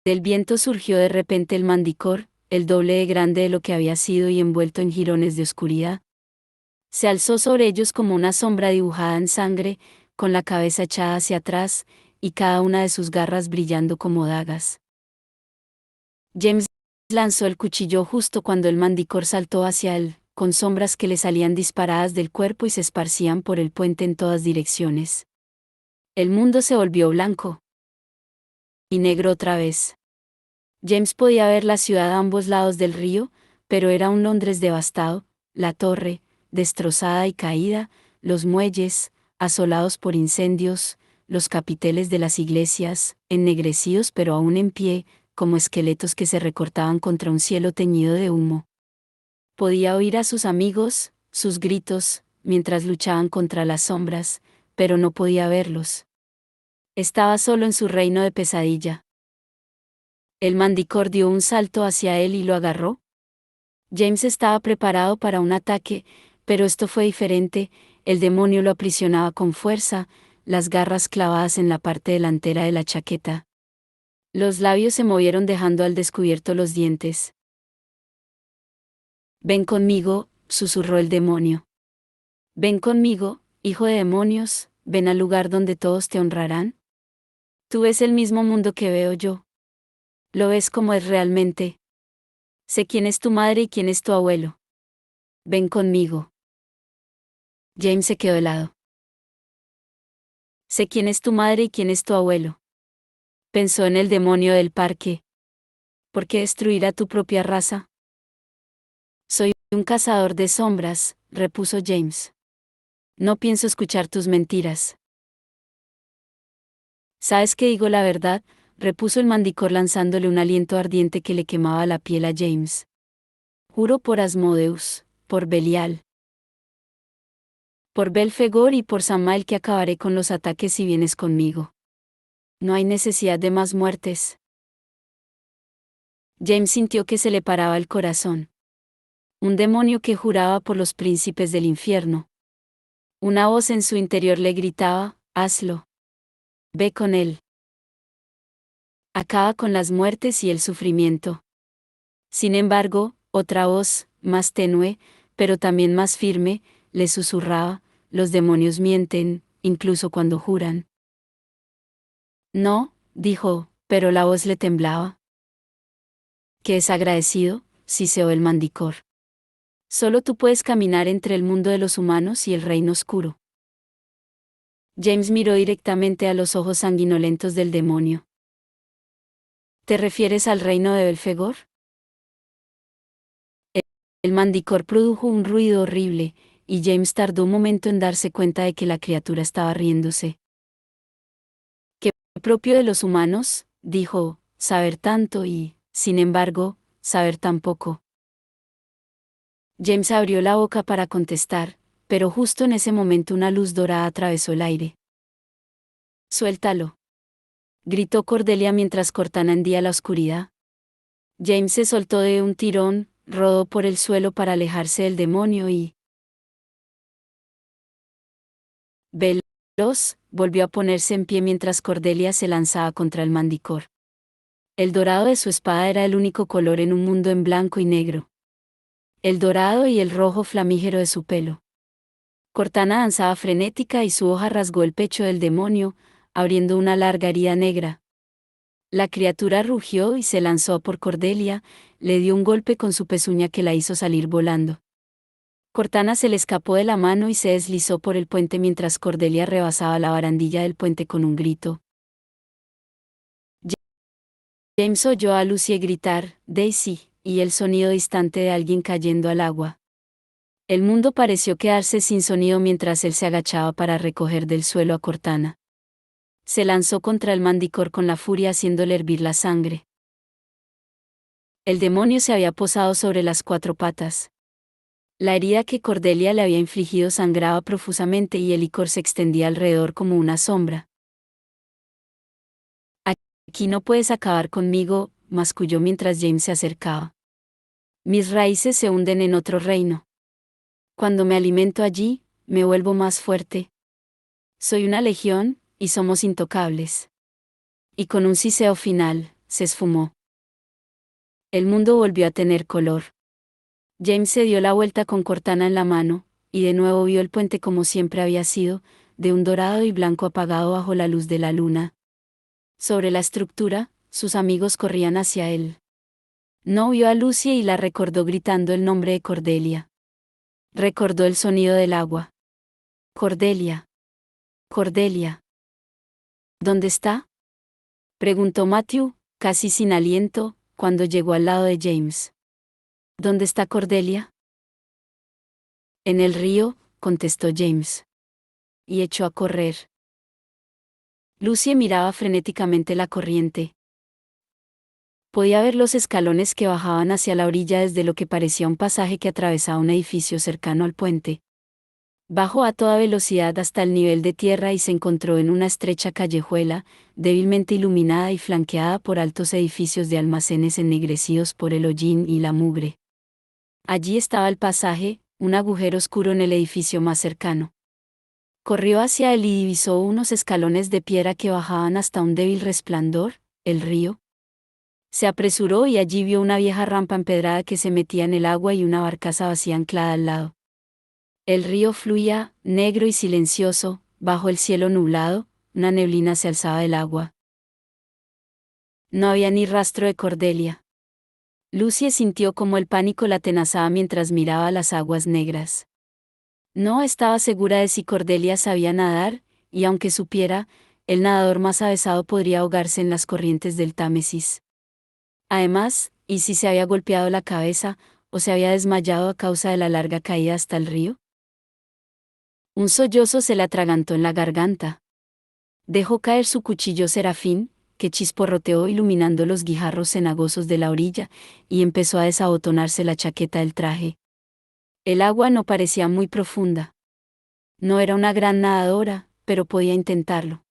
Del viento surgió de repente el Mandicor, el doble de grande de lo que había sido y envuelto en jirones de oscuridad. Se alzó sobre ellos como una sombra dibujada en sangre, con la cabeza echada hacia atrás, y cada una de sus garras brillando como dagas. James lanzó el cuchillo justo cuando el Mandicor saltó hacia él, con sombras que le salían disparadas del cuerpo y se esparcían por el puente en todas direcciones. El mundo se volvió blanco y negro otra vez. James podía ver la ciudad a ambos lados del río, pero era un Londres devastado, la torre, destrozada y caída, los muelles, asolados por incendios, los capiteles de las iglesias, ennegrecidos pero aún en pie, como esqueletos que se recortaban contra un cielo teñido de humo. Podía oír a sus amigos, sus gritos, mientras luchaban contra las sombras, pero no podía verlos. Estaba solo en su reino de pesadilla. El Mandicor dio un salto hacia él y lo agarró. James estaba preparado para un ataque, pero esto fue diferente. El demonio lo aprisionaba con fuerza, las garras clavadas en la parte delantera de la chaqueta. Los labios se movieron dejando al descubierto los dientes. «Ven conmigo», susurró el demonio. «Ven conmigo, hijo de demonios, ven al lugar donde todos te honrarán». Tú ves el mismo mundo que veo yo. Lo ves como es realmente. Sé quién es tu madre y quién es tu abuelo. Ven conmigo. James se quedó helado. Sé quién es tu madre y quién es tu abuelo. Pensó en el demonio del parque, ¿Por qué destruir a tu propia raza? Soy un cazador de sombras, repuso James. No pienso escuchar tus mentiras. ¿Sabes que digo la verdad?, repuso el Mandicor lanzándole un aliento ardiente que le quemaba la piel a James. Juro por Asmodeus, por Belial, por Belfegor y por Samael que acabaré con los ataques si vienes conmigo. No hay necesidad de más muertes. James sintió que se le paraba el corazón. Un demonio que juraba por los príncipes del infierno. Una voz en su interior le gritaba, hazlo. Ve con él. Acaba con las muertes y el sufrimiento. Sin embargo, otra voz, más tenue, pero también más firme, le susurraba, los demonios mienten, incluso cuando juran. No, dijo, pero la voz le temblaba. Qué es agradecido, siseó el Mandicor. Solo tú puedes caminar entre el mundo de los humanos y el reino oscuro. James miró directamente a los ojos sanguinolentos del demonio. ¿Te refieres al reino de Belfegor? El Mandicor produjo un ruido horrible, y James tardó un momento en darse cuenta de que la criatura estaba riéndose. ¿Qué propio de los humanos?, dijo, saber tanto y, sin embargo, saber tan poco. James abrió la boca para contestar, pero justo en ese momento una luz dorada atravesó el aire. Suéltalo, gritó Cordelia mientras Cortana hendía la oscuridad. James se soltó de un tirón, rodó por el suelo para alejarse del demonio y... Veloz, volvió a ponerse en pie mientras Cordelia se lanzaba contra el Mandicor. El dorado de su espada era el único color en un mundo en blanco y negro. El dorado y el rojo flamígero de su pelo. Cortana danzaba frenética y su hoja rasgó el pecho del demonio, abriendo una larga herida negra. La criatura rugió y se lanzó por Cordelia, le dio un golpe con su pezuña que la hizo salir volando. Cortana se le escapó de la mano y se deslizó por el puente mientras Cordelia rebasaba la barandilla del puente con un grito. James oyó a Lucy gritar, Daisy, y el sonido distante de alguien cayendo al agua. El mundo pareció quedarse sin sonido mientras él se agachaba para recoger del suelo a Cortana. Se lanzó contra el Mandicor con la furia haciéndole hervir la sangre. El demonio se había posado sobre las cuatro patas. La herida que Cordelia le había infligido sangraba profusamente y el licor se extendía alrededor como una sombra. Aquí no puedes acabar conmigo, masculló mientras James se acercaba. Mis raíces se hunden en otro reino. Cuando me alimento allí, me vuelvo más fuerte. Soy una legión, y somos intocables. Y con un siseo final, se esfumó. El mundo volvió a tener color. James se dio la vuelta con Cortana en la mano, y de nuevo vio el puente como siempre había sido, de un dorado y blanco apagado bajo la luz de la luna. Sobre la estructura, sus amigos corrían hacia él. No vio a Lucy y la recordó gritando el nombre de Cordelia. Recordó el sonido del agua. Cordelia. Cordelia. ¿Dónde está?, preguntó Matthew, casi sin aliento, cuando llegó al lado de James. ¿Dónde está Cordelia? En el río, contestó James. Y echó a correr. Lucy miraba frenéticamente la corriente. Podía ver los escalones que bajaban hacia la orilla desde lo que parecía un pasaje que atravesaba un edificio cercano al puente. Bajó a toda velocidad hasta el nivel de tierra y se encontró en una estrecha callejuela, débilmente iluminada y flanqueada por altos edificios de almacenes ennegrecidos por el hollín y la mugre. Allí estaba el pasaje, un agujero oscuro en el edificio más cercano. Corrió hacia él y divisó unos escalones de piedra que bajaban hasta un débil resplandor, el río. Se apresuró y allí vio una vieja rampa empedrada que se metía en el agua y una barcaza vacía anclada al lado. El río fluía, negro y silencioso, bajo el cielo nublado, una neblina se alzaba del agua. No había ni rastro de Cordelia. Lucy sintió como el pánico la atenazaba mientras miraba las aguas negras. No estaba segura de si Cordelia sabía nadar, y aunque supiera, el nadador más avesado podría ahogarse en las corrientes del Támesis. Además, ¿y si se había golpeado la cabeza, o se había desmayado a causa de la larga caída hasta el río? Un sollozo se le atragantó en la garganta. Dejó caer su cuchillo serafín, que chisporroteó iluminando los guijarros cenagosos de la orilla, y empezó a desabotonarse la chaqueta del traje. El agua no parecía muy profunda. No era una gran nadadora, pero podía intentarlo.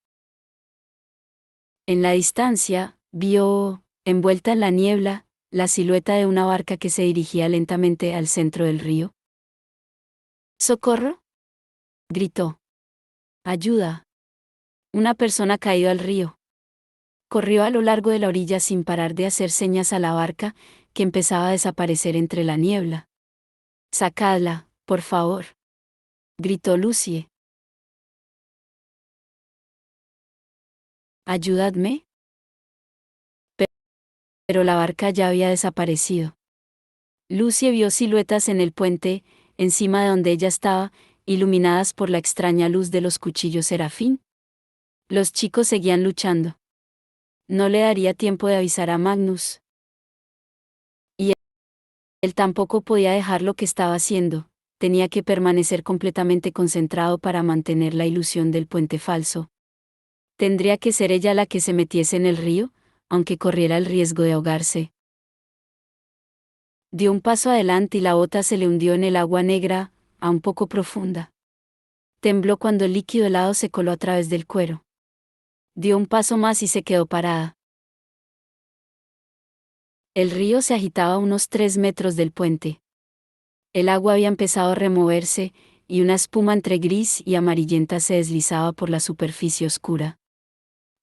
En la distancia, vio, envuelta en la niebla, la silueta de una barca que se dirigía lentamente al centro del río. ¡Socorro!, gritó. ¡Ayuda! Una persona ha caído al río. Corrió a lo largo de la orilla sin parar de hacer señas a la barca, que empezaba a desaparecer entre la niebla. «Sacadla, por favor», gritó Lucie. «¿Ayudadme?» Pero la barca ya había desaparecido. Lucie vio siluetas en el puente, encima de donde ella estaba, iluminadas por la extraña luz de los cuchillos serafín. Los chicos seguían luchando. No le daría tiempo de avisar a Magnus. Y él tampoco podía dejar lo que estaba haciendo, tenía que permanecer completamente concentrado para mantener la ilusión del puente falso. Tendría que ser ella la que se metiese en el río, aunque corriera el riesgo de ahogarse. Dio un paso adelante y la bota se le hundió en el agua negra, aún poco profunda. Tembló cuando el líquido helado se coló a través del cuero. Dio un paso más y se quedó parada. El río se agitaba a unos 3 metros del puente. El agua había empezado a removerse, y una espuma entre gris y amarillenta se deslizaba por la superficie oscura.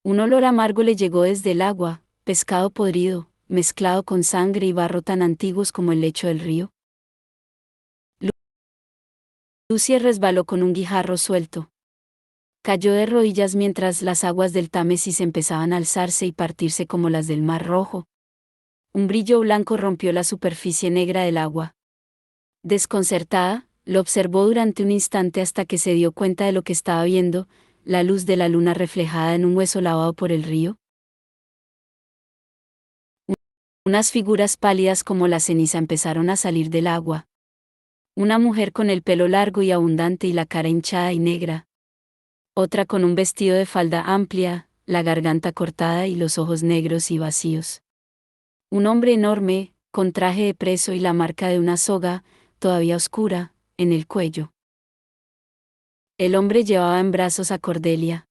Un olor amargo le llegó desde el agua, pescado podrido, mezclado con sangre y barro tan antiguos como el lecho del río. Lucie resbaló con un guijarro suelto. Cayó de rodillas mientras las aguas del Támesis empezaban a alzarse y partirse como las del Mar Rojo. Un brillo blanco rompió la superficie negra del agua. Desconcertada, lo observó durante un instante hasta que se dio cuenta de lo que estaba viendo, la luz de la luna reflejada en un hueso lavado por el río. Unas figuras pálidas como la ceniza empezaron a salir del agua. Una mujer con el pelo largo y abundante y la cara hinchada y negra. Otra con un vestido de falda amplia, la garganta cortada y los ojos negros y vacíos. Un hombre enorme, con traje de preso y la marca de una soga, todavía oscura, en el cuello. El hombre llevaba en brazos a Cordelia.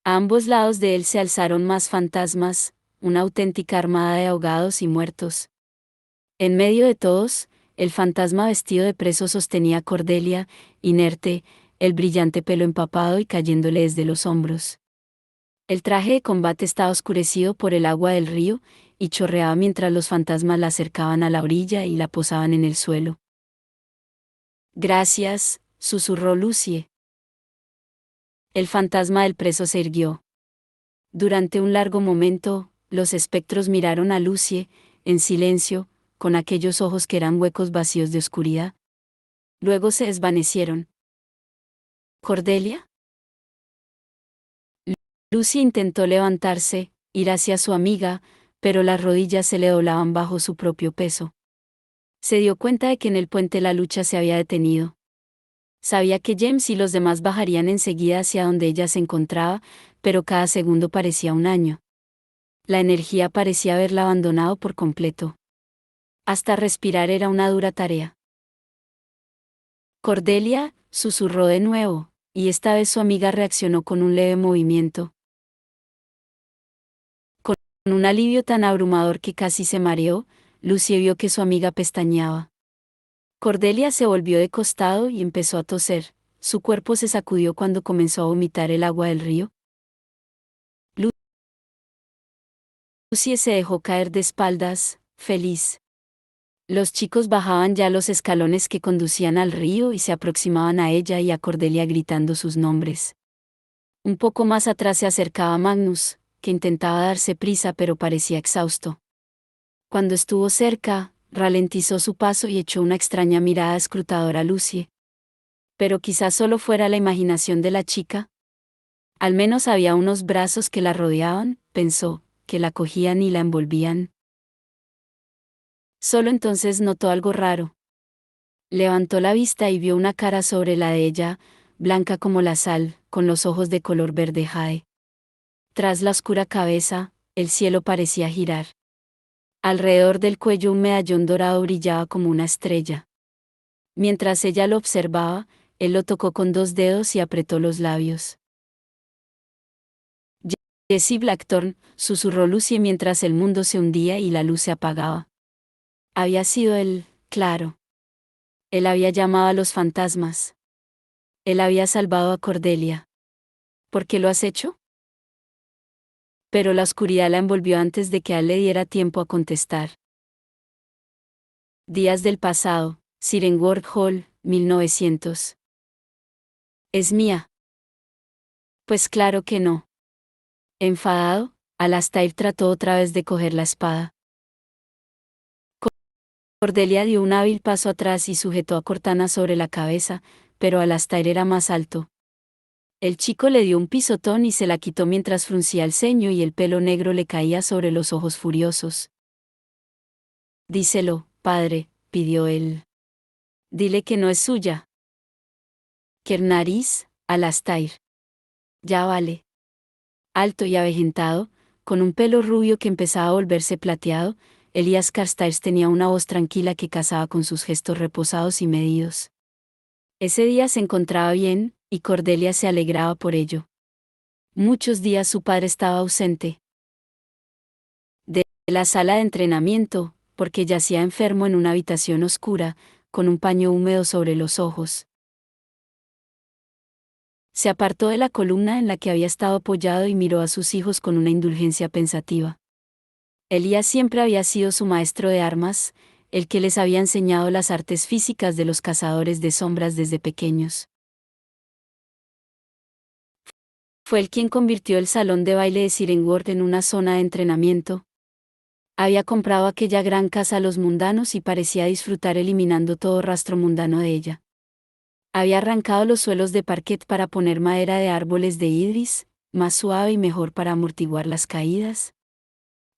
A ambos lados de él se alzaron más fantasmas, una auténtica armada de ahogados y muertos. En medio de todos, el fantasma vestido de preso sostenía a Cordelia, inerte, el brillante pelo empapado y cayéndole desde los hombros. El traje de combate estaba oscurecido por el agua del río, y chorreaba mientras los fantasmas la acercaban a la orilla y la posaban en el suelo. «Gracias», susurró Lucie. El fantasma del preso se irguió. Durante un largo momento, los espectros miraron a Lucie, en silencio, con aquellos ojos que eran huecos vacíos de oscuridad. Luego se desvanecieron. ¿Cordelia? Lucie intentó levantarse, ir hacia su amiga, pero las rodillas se le doblaban bajo su propio peso. Se dio cuenta de que en el puente la lucha se había detenido. Sabía que James y los demás bajarían enseguida hacia donde ella se encontraba, pero cada segundo parecía un año. La energía parecía haberla abandonado por completo. Hasta respirar era una dura tarea. «Cordelia», susurró de nuevo, y esta vez su amiga reaccionó con un leve movimiento. Con un alivio tan abrumador que casi se mareó, Lucie vio que su amiga pestañeaba. Cordelia se volvió de costado y empezó a toser. Su cuerpo se sacudió cuando comenzó a vomitar el agua del río. Lucie se dejó caer de espaldas, feliz. Los chicos bajaban ya los escalones que conducían al río y se aproximaban a ella y a Cordelia gritando sus nombres. Un poco más atrás se acercaba Magnus, que intentaba darse prisa pero parecía exhausto. Cuando estuvo cerca, ralentizó su paso y echó una extraña mirada escrutadora a Lucie. Pero quizás solo fuera la imaginación de la chica. Al menos había unos brazos que la rodeaban, pensó, que la cogían y la envolvían. Solo entonces notó algo raro. Levantó la vista y vio una cara sobre la de ella, blanca como la sal, con los ojos de color verde jade. Tras la oscura cabeza, el cielo parecía girar. Alrededor del cuello un medallón dorado brillaba como una estrella. Mientras ella lo observaba, él lo tocó con 2 dedos y apretó los labios. Jesse Blackthorne, susurró Lucy mientras el mundo se hundía y la luz se apagaba. Había sido él, claro. Él había llamado a los fantasmas. Él había salvado a Cordelia. ¿Por qué lo has hecho? Pero la oscuridad la envolvió antes de que él le diera tiempo a contestar. Días del pasado, Sirenworth Hall, 1900. ¿Es mía? Pues claro que no. Enfadado, Alastair trató otra vez de coger la espada. Cordelia dio un hábil paso atrás y sujetó a Cortana sobre la cabeza, pero Alastair era más alto. El chico le dio un pisotón y se la quitó mientras fruncía el ceño y el pelo negro le caía sobre los ojos furiosos. Díselo, padre, pidió él. Dile que no es suya. ¿Qué nariz, Alastair? Ya vale. Alto y avejentado, con un pelo rubio que empezaba a volverse plateado, Elias Carstairs tenía una voz tranquila que casaba con sus gestos reposados y medidos. Ese día se encontraba bien, y Cordelia se alegraba por ello. Muchos días su padre estaba ausente de la sala de entrenamiento, porque yacía enfermo en una habitación oscura, con un paño húmedo sobre los ojos. Se apartó de la columna en la que había estado apoyado y miró a sus hijos con una indulgencia pensativa. Elías siempre había sido su maestro de armas, el que les había enseñado las artes físicas de los cazadores de sombras desde pequeños. Fue él quien convirtió el salón de baile de Sirenworth en una zona de entrenamiento. Había comprado aquella gran casa a los mundanos y parecía disfrutar eliminando todo rastro mundano de ella. Había arrancado los suelos de parquet para poner madera de árboles de idris, más suave y mejor para amortiguar las caídas.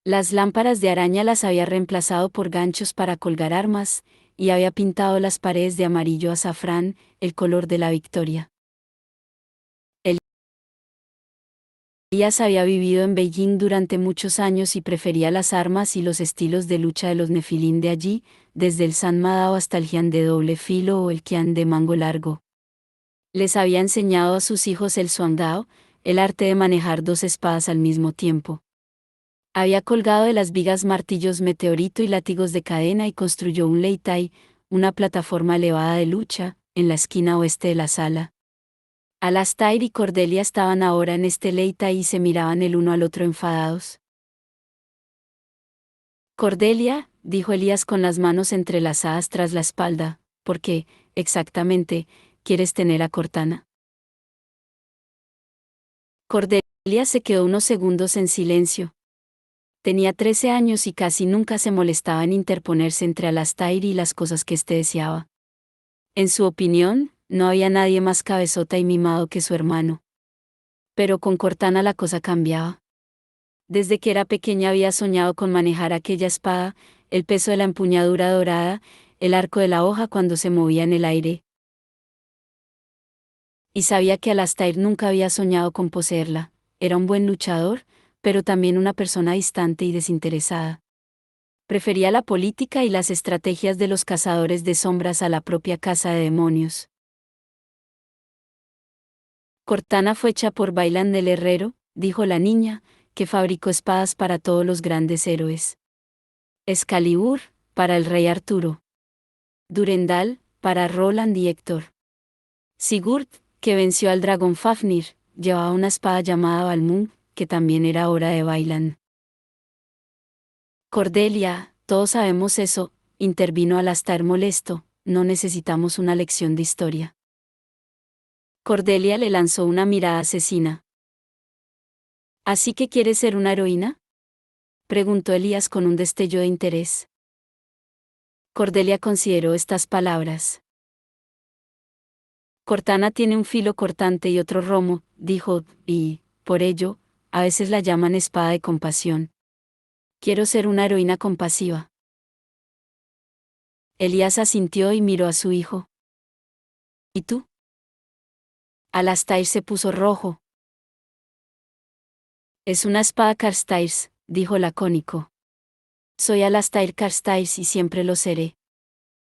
Las lámparas de araña las había reemplazado por ganchos para colgar armas, y había pintado las paredes de amarillo azafrán, el color de la victoria. Elías había vivido en Beijing durante muchos años y prefería las armas y los estilos de lucha de los nefilín de allí, desde el San Madao hasta el jian de doble filo o el qian de mango largo. Les había enseñado a sus hijos el suangdao, el arte de manejar 2 espadas al mismo tiempo. Había colgado de las vigas martillos meteorito y látigos de cadena y construyó un leitai, una plataforma elevada de lucha, en la esquina oeste de la sala. Alastair y Cordelia estaban ahora en este leitai y se miraban el uno al otro enfadados. Cordelia, dijo Elías con las manos entrelazadas tras la espalda, ¿por qué, exactamente, quieres tener a Cortana? Cordelia se quedó unos segundos en silencio. Tenía 13 años y casi nunca se molestaba en interponerse entre Alastair y las cosas que éste deseaba. En su opinión, no había nadie más cabezota y mimado que su hermano. Pero con Cortana la cosa cambiaba. Desde que era pequeña había soñado con manejar aquella espada, el peso de la empuñadura dorada, el arco de la hoja cuando se movía en el aire. Y sabía que Alastair nunca había soñado con poseerla. Era un buen luchador, pero también una persona distante y desinteresada. Prefería la política y las estrategias de los cazadores de sombras a la propia caza de demonios. Cortana fue hecha por Bailan del Herrero, dijo la niña, que fabricó espadas para todos los grandes héroes. Excalibur, para el rey Arturo. Durendal, para Roland y Héctor. Sigurd, que venció al dragón Fafnir, llevaba una espada llamada Balmung, que también era obra de Bailan. Cordelia, todos sabemos eso, intervino Alastair molesto, no necesitamos una lección de historia. Cordelia le lanzó una mirada asesina. ¿Así que quieres ser una heroína? Preguntó Elías con un destello de interés. Cordelia consideró estas palabras. Cortana tiene un filo cortante y otro romo, dijo, y, por ello, a veces la llaman espada de compasión. Quiero ser una heroína compasiva. Elías asintió y miró a su hijo. ¿Y tú? Alastair se puso rojo. Es una espada Carstairs, dijo lacónico. Soy Alastair Carstairs y siempre lo seré.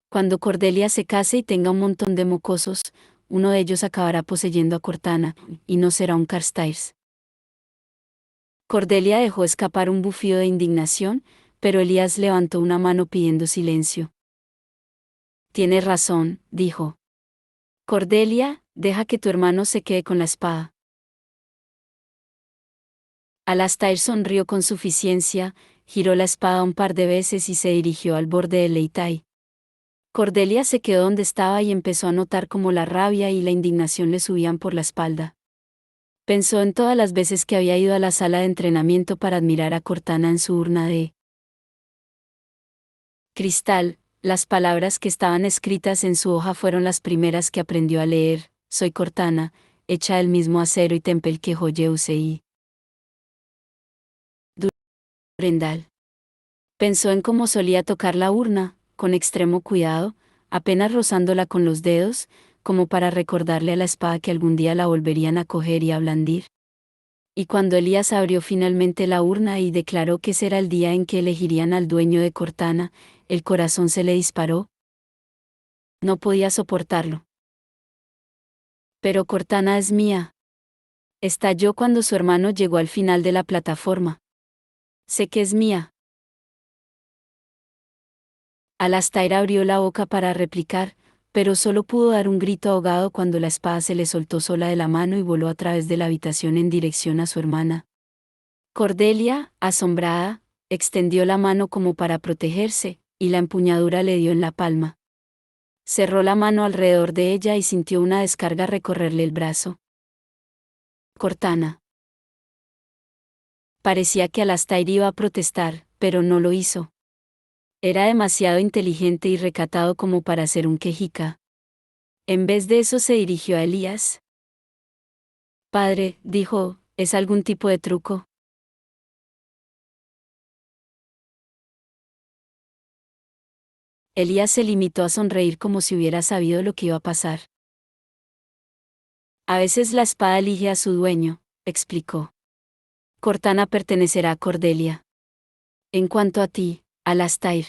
Cuando Cordelia se case y tenga un montón de mocosos, uno de ellos acabará poseyendo a Cortana, y no será un Carstairs. Cordelia dejó escapar un bufido de indignación, pero Elías levantó una mano pidiendo silencio. Tienes razón, dijo. Cordelia, deja que tu hermano se quede con la espada. Alastair sonrió con suficiencia, giró la espada un par de veces y se dirigió al borde del Leitai. Cordelia se quedó donde estaba y empezó a notar cómo la rabia y la indignación le subían por la espalda. Pensó en todas las veces que había ido a la sala de entrenamiento para admirar a Cortana en su urna de cristal. Las palabras que estaban escritas en su hoja fueron las primeras que aprendió a leer: soy Cortana, hecha del mismo acero y tempel que Joyeusei. Durendal. Pensó en cómo solía tocar la urna, con extremo cuidado, apenas rozándola con los dedos, como para recordarle a la espada que algún día la volverían a coger y a blandir. Y cuando Elías abrió finalmente la urna y declaró que ese era el día en que elegirían al dueño de Cortana, el corazón se le disparó. No podía soportarlo. Pero Cortana es mía. Estalló cuando su hermano llegó al final de la plataforma. Sé que es mía. Alastair abrió la boca para replicar, pero solo pudo dar un grito ahogado cuando la espada se le soltó sola de la mano y voló a través de la habitación en dirección a su hermana. Cordelia, asombrada, extendió la mano como para protegerse, y la empuñadura le dio en la palma. Cerró la mano alrededor de ella y sintió una descarga recorrerle el brazo. Cortana. Parecía que Alastair iba a protestar, pero no lo hizo. Era demasiado inteligente y recatado como para ser un quejica. En vez de eso se dirigió a Elías. Padre, dijo, ¿es algún tipo de truco? Elías se limitó a sonreír como si hubiera sabido lo que iba a pasar. A veces la espada elige a su dueño, explicó. Cortana pertenecerá a Cordelia. En cuanto a ti, Alastair.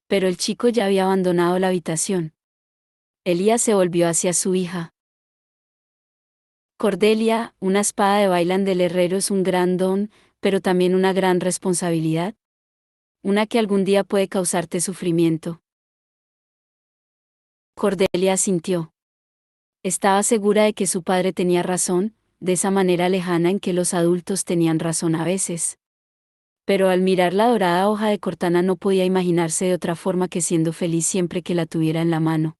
Pero el chico ya había abandonado la habitación. Elías se volvió hacia su hija. Cordelia, una espada de Bailan del herrero es un gran don, pero también una gran responsabilidad. Una que algún día puede causarte sufrimiento. Cordelia asintió. Estaba segura de que su padre tenía razón, de esa manera lejana en que los adultos tenían razón a veces. Pero al mirar la dorada hoja de Cortana no podía imaginarse de otra forma que siendo feliz siempre que la tuviera en la mano.